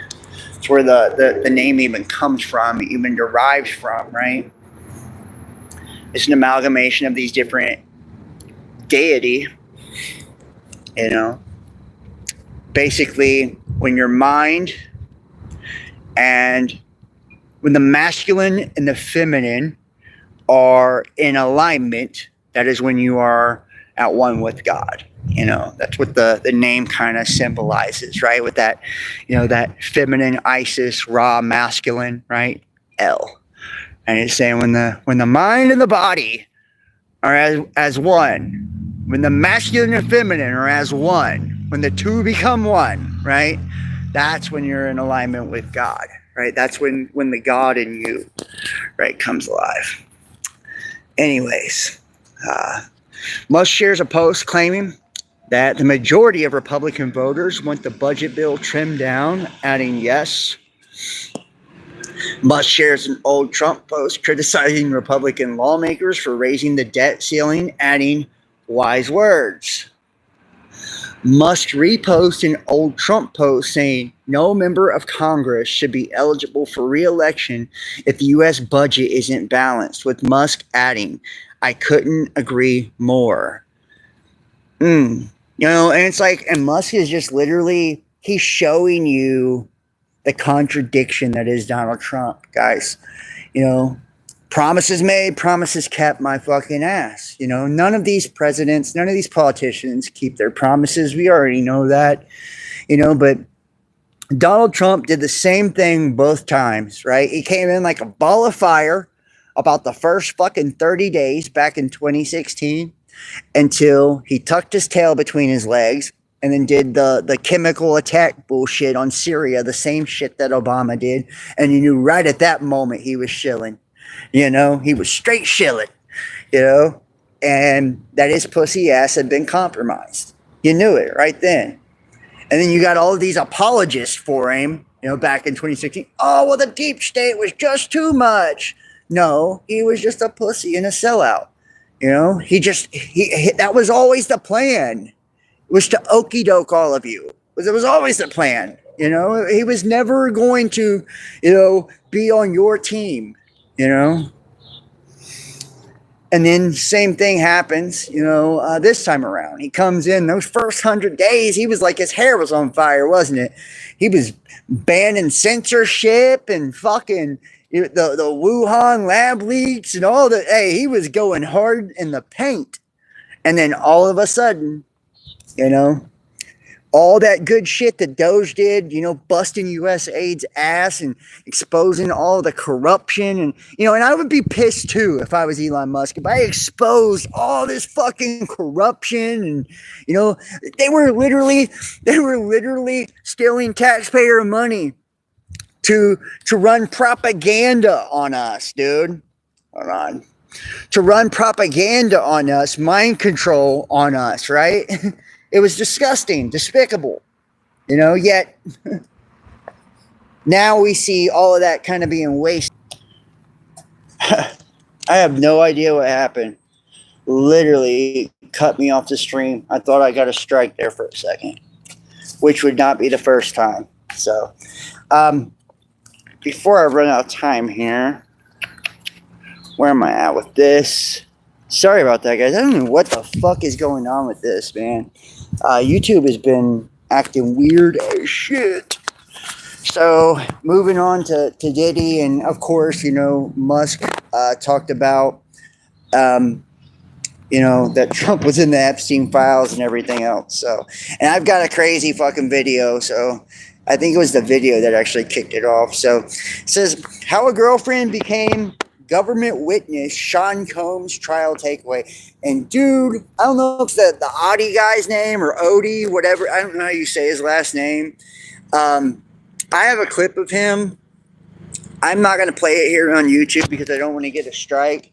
It's where the name even comes from, even derives from, right? It's an amalgamation of these different deity, Basically, when your mind and when the masculine and the feminine are in alignment, that is when you are at one with God. That's what the name kind of symbolizes, right? With that, that feminine Isis, Ra, masculine, right? El. And it's saying when the mind and the body are as one, when the masculine and feminine are as one, when the two become one, right? That's when you're in alignment with God, right? That's when the God in you, right, comes alive. Anyways, Musk shares a post claiming that the majority of Republican voters want the budget bill trimmed down, adding yes. Musk shares an old Trump post criticizing Republican lawmakers for raising the debt ceiling, adding wise words. Musk reposts an old Trump post saying no member of Congress should be eligible for re-election if the U.S. budget isn't balanced, with Musk adding, I couldn't agree more. And it's like, and Musk is just literally, he's showing you the contradiction that is Donald Trump, guys. Promises made, promises kept, my fucking ass. None of these presidents, none of these politicians keep their promises. We already know that, but Donald Trump did the same thing both times, right? He came in like a ball of fire about the first fucking 30 days back in 2016 until he tucked his tail between his legs and then did the chemical attack bullshit on Syria, the same shit that Obama did. And you knew right at that moment he was shilling. He was straight shilling, and that his pussy ass had been compromised. You knew it right then. And then you got all of these apologists for him, back in 2016. Oh, well, the deep state was just too much. No, he was just a pussy and a sellout. That was always the plan. It was to okie doke all of you. It was always the plan. He was never going to, be on your team, And And then same thing happens, this time around. He comes in those first 100 days. He was like his hair was on fire, wasn't it? He was banning censorship and fucking the Wuhan lab leaks and all that. Hey, he was going hard in the paint. And then all of a sudden, all that good shit that Doge did, busting USAID's ass and exposing all the corruption. And I would be pissed too if I was Elon Musk. If I exposed all this fucking corruption and, they were literally stealing taxpayer money to run propaganda on us, dude. Hold on. To run propaganda on us, mind control on us, right? It was disgusting, despicable, yet now we see all of that kind of being wasted. I have no idea what happened. Literally cut me off the stream. I thought I got a strike there for a second, which would not be the first time. So, before I run out of time here, where am I at with this? Sorry about that, guys. I don't know what the fuck is going on with this, man. YouTube has been acting weird as shit. So, moving on to Diddy, and of course, Musk talked about, that Trump was in the Epstein files and everything else. So, and I've got a crazy fucking video. So, I think it was the video that actually kicked it off. So, it says, how a girlfriend became government witness, Sean Combs trial takeaway. And dude, I don't know if it's the Audi guy's name or Odie, whatever. I don't know how you say his last name. I have a clip of him. I'm not going to play it here on YouTube because I don't want to get a strike.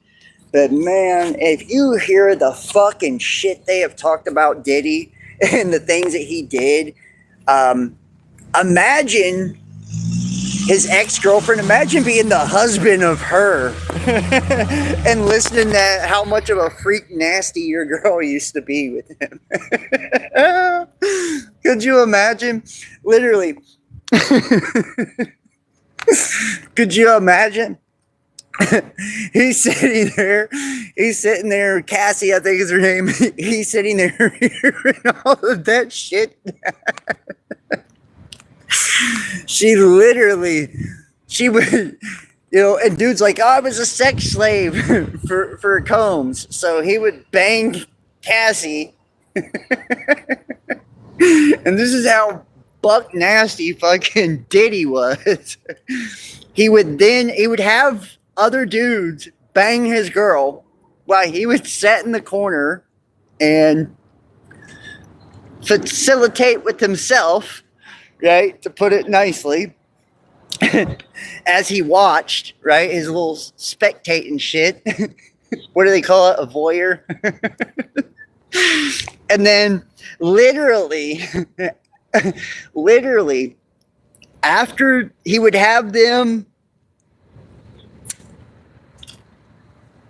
But man, if you hear the fucking shit they have talked about Diddy and the things that he did, imagine his ex-girlfriend, imagine being the husband of her and listening to how much of a freak nasty your girl used to be with him. Could you imagine? Literally. Could you imagine? He's sitting there, Cassie, I think is her name. He's sitting there hearing all of that shit. She would, and dude's like, oh, I was a sex slave for Combs. So he would bang Cassie. And this is how buck nasty fucking Diddy was. He would have other dudes bang his girl while he would sit in the corner and facilitate with himself, right, to put it nicely, as he watched, right, his little spectating shit. What do they call it? A voyeur? And then literally, after he would have them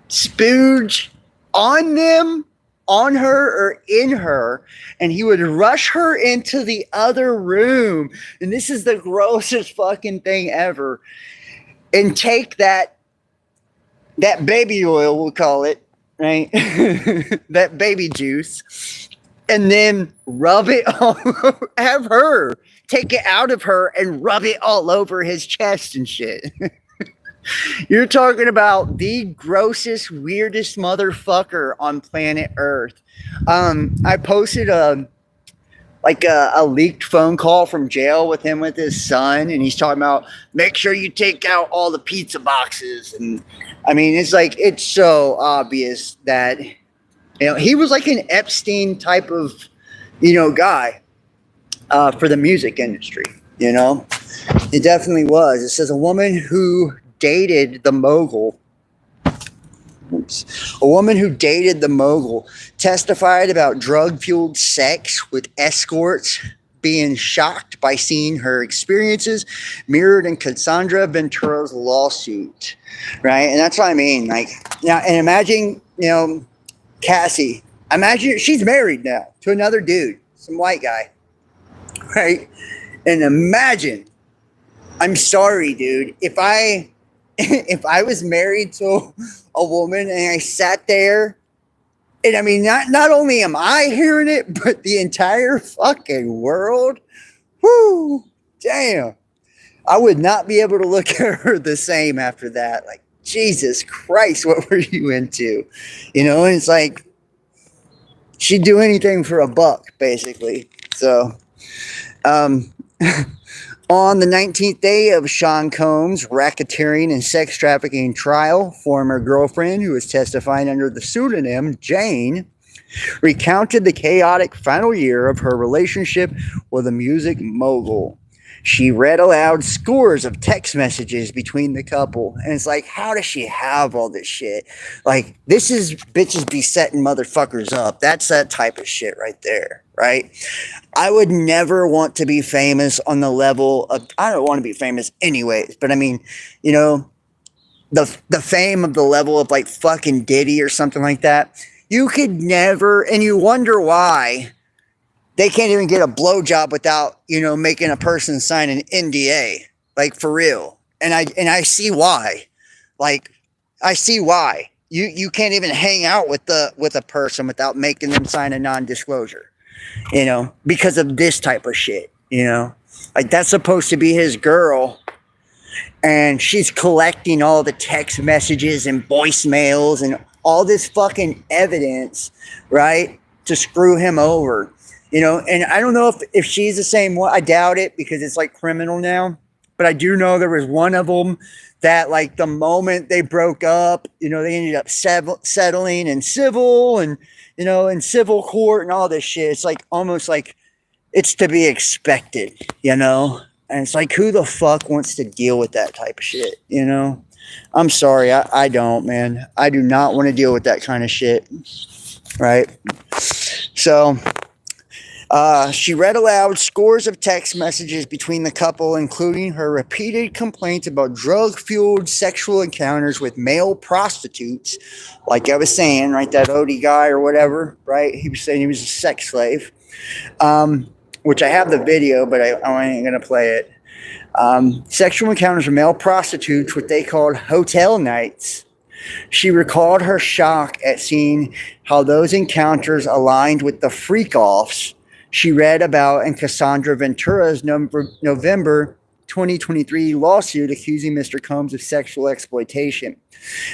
spooge on them, on her or in her, and he would rush her into the other room, and this is the grossest fucking thing ever, and take that baby oil, we'll call it, right? That baby juice, and then rub it all have her take it out of her and rub it all over his chest and shit. You're talking about the grossest, weirdest motherfucker on planet Earth. I posted a leaked phone call from jail with him with his son, and he's talking about make sure you take out all the pizza boxes. And I mean, it's so obvious that he was like an Epstein type of guy for the music industry. It definitely was. It says a woman who dated the mogul. A woman who dated the mogul testified about drug-fueled sex with escorts, being shocked by seeing her experiences mirrored in Cassandra Ventura's lawsuit. Right? And that's what I mean. Like, now, and imagine, Cassie. Imagine she's married now to another dude, some white guy. Right? And imagine, I'm sorry, dude, if I if I was married to a woman and I sat there, and I mean, not only am I hearing it, but the entire fucking world, whoo, damn. I would not be able to look at her the same after that. Like, Jesus Christ, what were you into? You know, and it's like, she'd do anything for a buck, basically. So, on the 19th day of Sean Combs' racketeering and sex trafficking trial, former girlfriend, who was testifying under the pseudonym Jane, recounted the chaotic final year of her relationship with a music mogul. She read aloud scores of text messages between the couple. And it's like, how does she have all this shit? Like, this is bitches be setting motherfuckers up. That's that type of shit right there, right? I would never want to be famous on the level of, I don't want to be famous anyways, but I mean, you know, the fame of the level of like fucking Diddy or something like that. You could never, and you wonder why they can't even get a blowjob without, you know, making a person sign an NDA, like for real. And I see why. Like, I see why. You can't even hang out with a person without making them sign a non-disclosure, you know, because of this type of shit, you know. Like, that's supposed to be his girl, and she's collecting all the text messages and voicemails and all this fucking evidence, right, to screw him over. You know, and I don't know if she's the same one. I doubt it because it's like criminal now. But I do know there was one of them that like the moment they broke up, you know, they ended up settling in civil and, you know, in civil court and all this shit. It's like almost like it's to be expected, you know. And it's like, who the fuck wants to deal with that type of shit, you know? I'm sorry. I don't, man. I do not want to deal with that kind of shit. Right? So... she read aloud scores of text messages between the couple, including her repeated complaints about drug-fueled sexual encounters with male prostitutes. Like I was saying, right, that Odie guy or whatever, right? He was saying he was a sex slave, which I have the video, but I ain't going to play it. Sexual encounters with male prostitutes, what they called hotel nights. She recalled her shock at seeing how those encounters aligned with the freak-offs she read about in Cassandra Ventura's November 2023 lawsuit accusing Mr. Combs of sexual exploitation.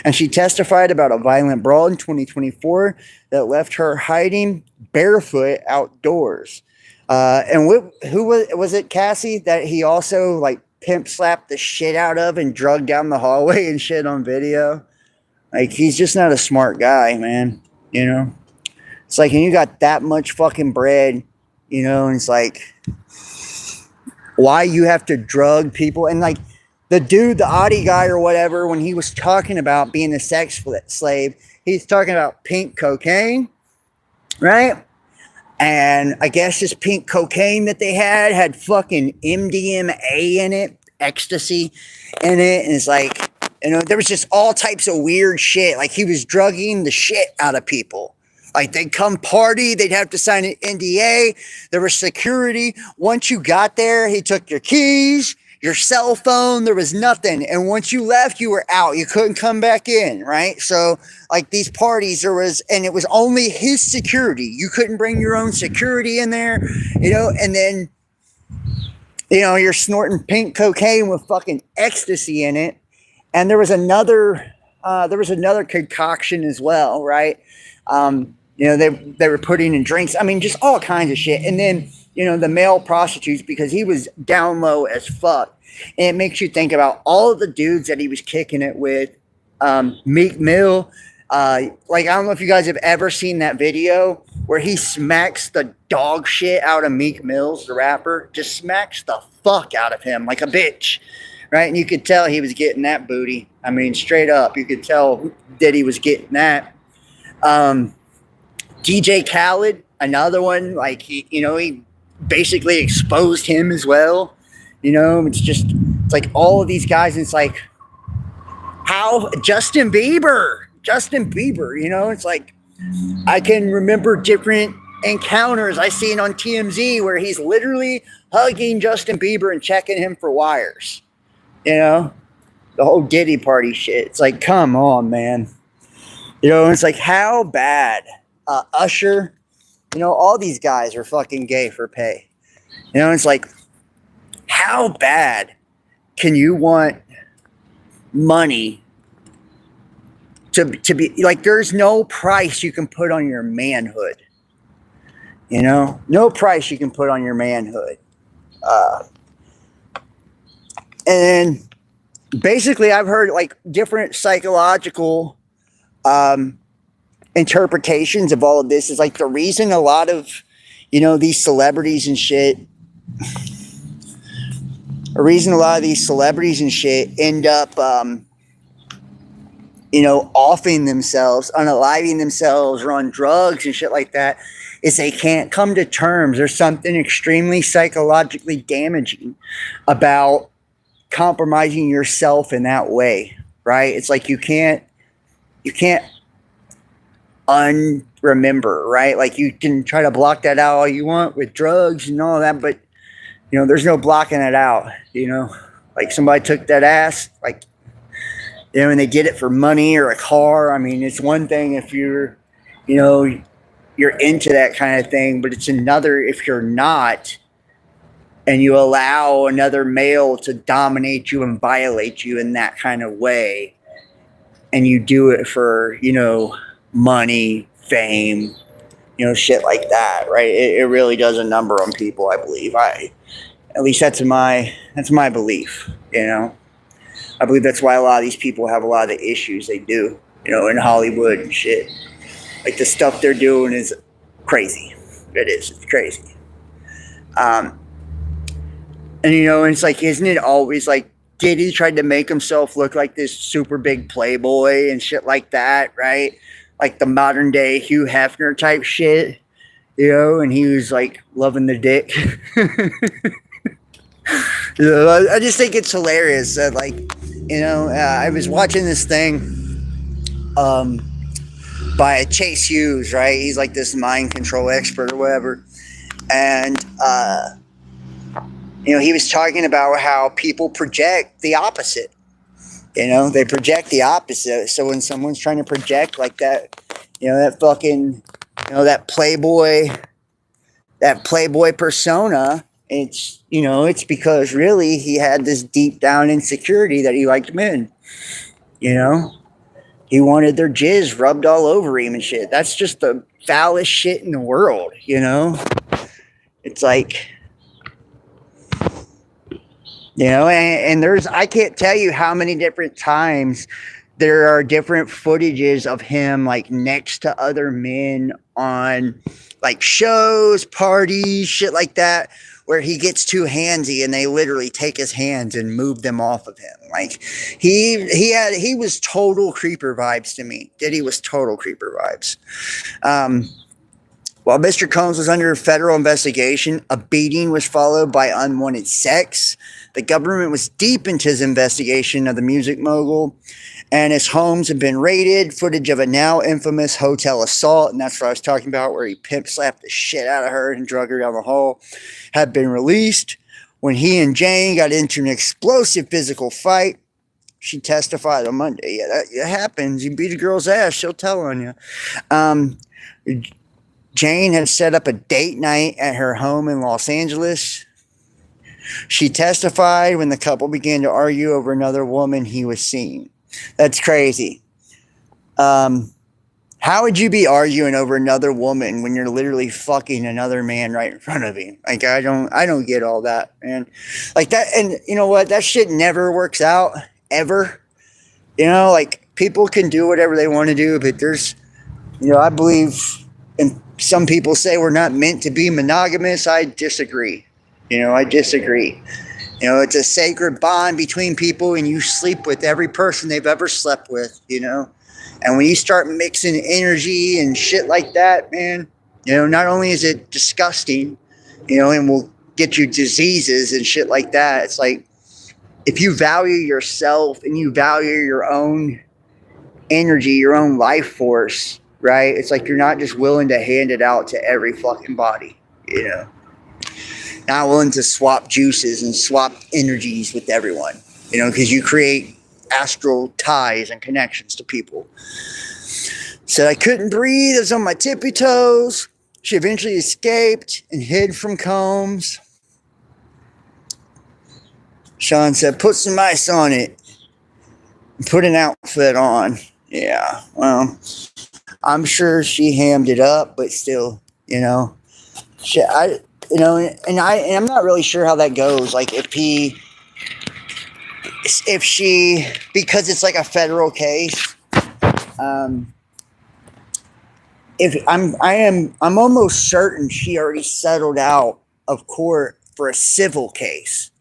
And she testified about a violent brawl in 2024 that left her hiding barefoot outdoors. And who was it, Cassie, that he also like pimp slapped the shit out of and drugged down the hallway and shit on video? Like, he's just not a smart guy, man. You know? It's like, and you got that much fucking bread, you know, and it's like, why you have to drug people? And like, the dude, the Audi guy or whatever, when he was talking about being a sex slave, he's talking about pink cocaine, right? And I guess this pink cocaine that they had fucking MDMA in it, ecstasy in it. And it's like, you know, there was just all types of weird shit. Like, he was drugging the shit out of people. Like, they'd come party, they'd have to sign an NDA. There was security. Once you got there, he took your keys, your cell phone. There was nothing. And once you left, you were out. You couldn't come back in, right? So, like, these parties, and it was only his security. You couldn't bring your own security in there, you know, and then, you know, you're snorting pink cocaine with fucking ecstasy in it. And there was another concoction as well, right? You know, they were putting in drinks. I mean, just all kinds of shit. And then, you know, the male prostitutes, because he was down low as fuck. And it makes you think about all of the dudes that he was kicking it with. Meek Mill. Like, I don't know if you guys have ever seen that video where he smacks the dog shit out of Meek Mills, the rapper. Just smacks the fuck out of him like a bitch. Right? And you could tell he was getting that booty. I mean, straight up. You could tell that he was getting that. DJ Khaled, another one, like, he basically exposed him as well. You know, it's like all of these guys, and it's like, how Justin Bieber, you know, it's like, I can remember different encounters I seen on TMZ where he's literally hugging Justin Bieber and checking him for wires, you know, The whole Diddy party shit. It's like, come on, man. It's like, how bad? Usher, all these guys are fucking gay for pay. It's like, how bad can you want money to be like, there's no price you can put on your manhood. No price you can put on your manhood. And basically, I've heard like different psychological interpretations of all of this. Is like the reason a lot of, these celebrities and shit, end up, offing themselves, unaliving themselves, or on drugs and shit like that, is they can't come to terms. There's something extremely psychologically damaging about compromising yourself in that way, right? It's like you can't unremember, right? Like you can try to block that out all you want with drugs and all that, but there's no blocking it out. Like somebody took that ass, like, and they did it for money or a car. I mean, it's one thing if you're into that kind of thing, but it's another if you're not, and you allow another male to dominate you and violate you in that kind of way, and you do it for, money, fame, shit like that, right? It really does a number on people, I believe. At least that's my belief, I believe that's why a lot of these people have a lot of the issues they do, in Hollywood and shit. Like the stuff they're doing is crazy. It's crazy. And it's like, isn't it always like Diddy tried to make himself look like this super big playboy and shit like that, right? Like the modern day Hugh Hefner type shit, and he was like loving the dick. I just think it's hilarious that, like, I was watching this thing by Chase Hughes, right? He's like this mind control expert or whatever. And, he was talking about how people project the opposite. They project the opposite. So when someone's trying to project like that, that fucking, that Playboy persona, it's because really he had this deep down insecurity that he liked men. He wanted their jizz rubbed all over him and shit. That's just the foulest shit in the world, It's like, and I can't tell you how many different times there are different footages of him like next to other men on like shows, parties, shit like that, where he gets too handsy and they literally take his hands and move them off of him. Like he was total creeper vibes to me. Diddy was total creeper vibes. While Mr. Combs was under federal investigation, a beating was followed by unwanted sex. The government was deep into his investigation of the music mogul, and his homes have been raided. Footage of a now infamous hotel assault, and that's what I was talking about, where he pimp slapped the shit out of her and drug her down the hall, had been released. When he and Jane got into an explosive physical fight, she testified on Monday. Yeah, that happens. You beat a girl's ass, she'll tell on you. Jane had set up a date night at her home in Los Angeles. She testified when the couple began to argue over another woman he was seeing. That's crazy. How would you be arguing over another woman when you're literally fucking another man right in front of you? Like, I don't get all that, man. Like that, and you know what? That shit never works out, ever. Like, people can do whatever they want to do, but there's, I believe, and some people say we're not meant to be monogamous. I disagree. I disagree. It's a sacred bond between people, and you sleep with every person they've ever slept with, And when you start mixing energy and shit like that, man, not only is it disgusting, and will get you diseases and shit like that. It's like, if you value yourself and you value your own energy, your own life force, right? It's like you're not just willing to hand it out to every fucking body, Not willing to swap juices and swap energies with everyone, because you create astral ties and connections to people. Said I couldn't breathe. I was on my tippy toes. She eventually escaped and hid from Combs. Sean said, put some ice on it. And put an outfit on. Yeah, well, I'm sure she hammed it up, but still, and I'm not really sure how that goes. Like if she, because it's like a federal case, I'm almost certain she already settled out of court for a civil case.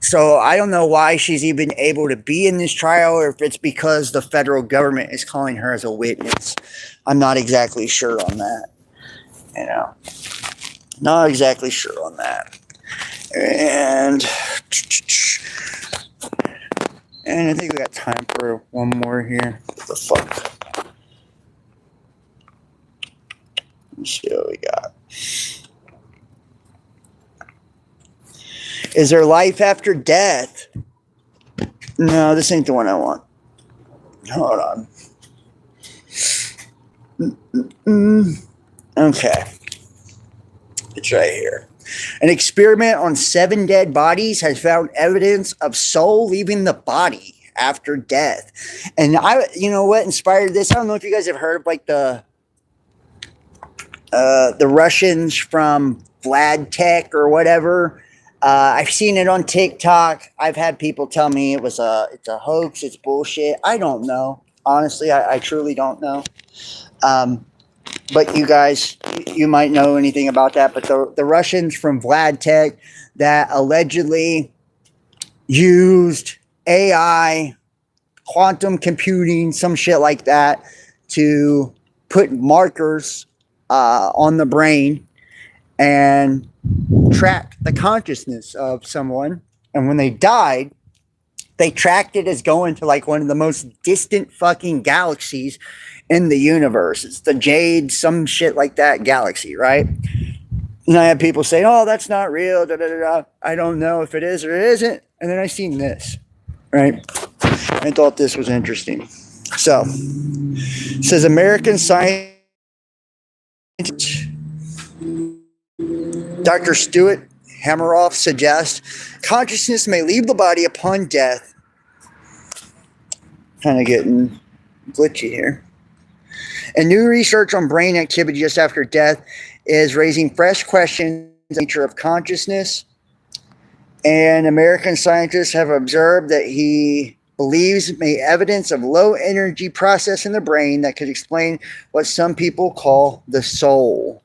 So I don't know why she's even able to be in this trial, or if it's because the federal government is calling her as a witness. I'm not exactly sure on that. Not exactly sure on that. And I think we got time for one more here. What the fuck? Let's see what we got. Is there life after death? No, this ain't the one I want. Hold on. Okay. It's right here. An experiment on 7 dead bodies has found evidence of soul leaving the body after death. And what inspired this? I don't know if you guys have heard of like the Russians from Vlad Tech or whatever. I've seen it on TikTok. I've had people tell me it's a hoax, it's bullshit. I don't know. Honestly, I truly don't know. But you guys, you might know anything about that. But the Russians from Vlad Tech that allegedly used AI, quantum computing, some shit like that, to put markers on the brain and track the consciousness of someone. And when they died, they tracked it as going to like one of the most distant fucking galaxies in the universe. It's the Jade, some shit like that galaxy, right? And I have people say, oh, that's not real. Da, da, da, da. I don't know if it is or it isn't. And then I seen this, right? I thought this was interesting. So, it says American science. Dr. Stuart Hameroff suggests consciousness may leave the body upon death. Kind of getting glitchy here. And new research on brain activity just after death is raising fresh questions on the nature of consciousness. And American scientists have observed that he believes may evidence of low energy process in the brain that could explain what some people call the soul.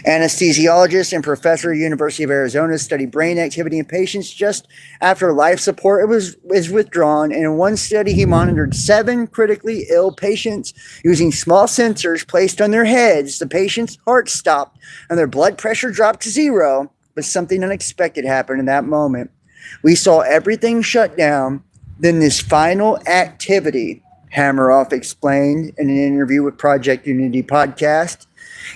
Anesthesiologist and professor at University of Arizona studied brain activity in patients just after life support was withdrawn. And in one study, he monitored 7 critically ill patients using small sensors placed on their heads. The patient's heart stopped and their blood pressure dropped to 0, but something unexpected happened in that moment. We saw everything shut down. Then this final activity, Hameroff explained in an interview with Project Unity podcast.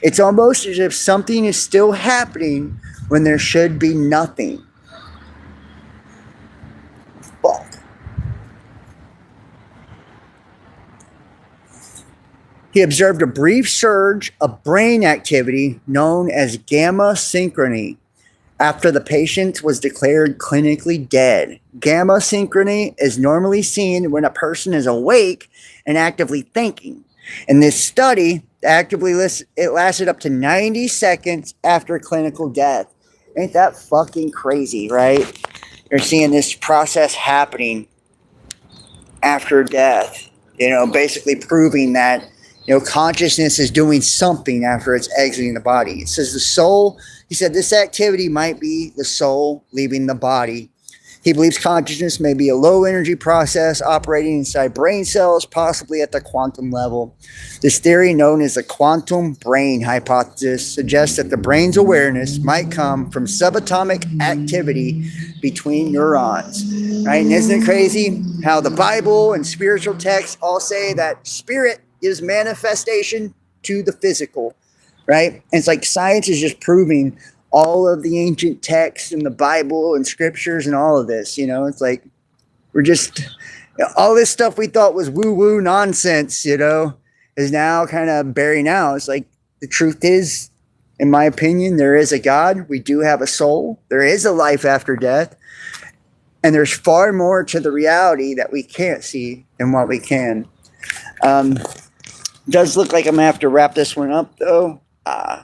It's almost as if something is still happening when there should be nothing. Fuck. He observed a brief surge of brain activity known as gamma synchrony after the patient was declared clinically dead. Gamma synchrony is normally seen when a person is awake and actively thinking. In this study, it lasted up to 90 seconds after clinical death. Ain't that fucking crazy, right? You're seeing this process happening after death, basically proving that, consciousness is doing something after it's exiting the body. It says the soul, he said this activity might be the soul leaving the body. He believes consciousness may be a low energy process operating inside brain cells, possibly at the quantum level. This theory, known as the quantum brain hypothesis, suggests that the brain's awareness might come from subatomic activity between neurons. Right? And isn't it crazy how the Bible and spiritual texts all say that spirit is manifestation to the physical, right? And it's like science is just proving all of the ancient texts and the Bible and scriptures and all of this, it's like we're just All this stuff we thought was woo-woo nonsense, is now kind of bearing out. It's like the truth is, in my opinion, there is a God. We do have a soul. There is a life after death. And there's far more to the reality that we can't see than what we can. Does look like I'm going to have to wrap this one up, though. I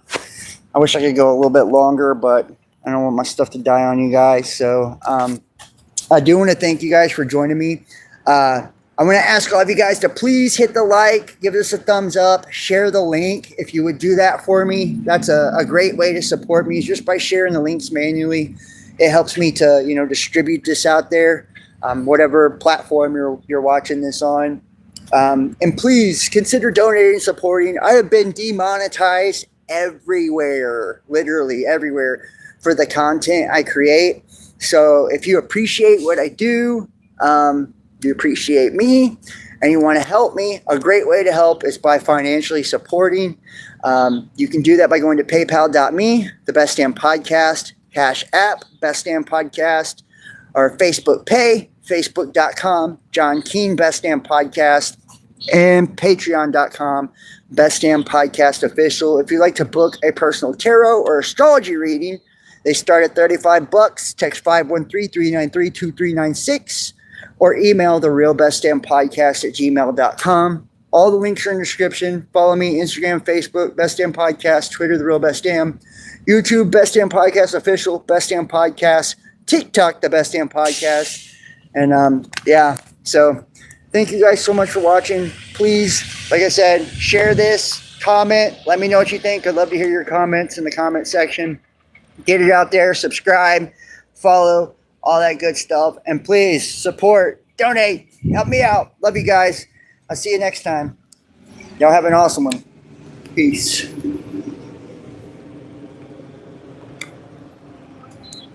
wish I could go a little bit longer, but I don't want my stuff to die on you guys. So I do want to thank you guys for joining me. I want to ask all of you guys to please hit the like, give us a thumbs up, share the link. If you would do that for me, that's a great way to support me, just by sharing the links manually. It helps me to, distribute this out there, whatever platform you're watching this on. And please consider donating and supporting. I have been demonetized everywhere, literally everywhere, for the content I create. So if you appreciate what I do, you appreciate me, and you want to help me, a great way to help is by financially supporting. You can do that by going to paypal.me, the Best Damn Podcast, Cash App, Best Damn Podcast, or Facebook Pay, facebook.com, John Keane, Best Damn Podcast, and patreon.com, Best Damn Podcast Official. If you'd like to book a personal tarot or astrology reading, they start at $35. Text 513-393-2396. Or email therealbestdampodcast@gmail.com. All the links are in the description. Follow me, Instagram, Facebook, Best Damn Podcast, Twitter, The Real Best Damn, YouTube, Best Damn Podcast Official, Best Damn Podcast, TikTok, The Best Damn Podcast. And so thank you guys so much for watching. Please, like I said, share this, comment, let me know what you think. I'd love to hear your comments in the comment section. Get it out there, subscribe, follow, all that good stuff. And please support, donate, help me out. Love you guys. I'll see you next time. Y'all have an awesome one. Peace.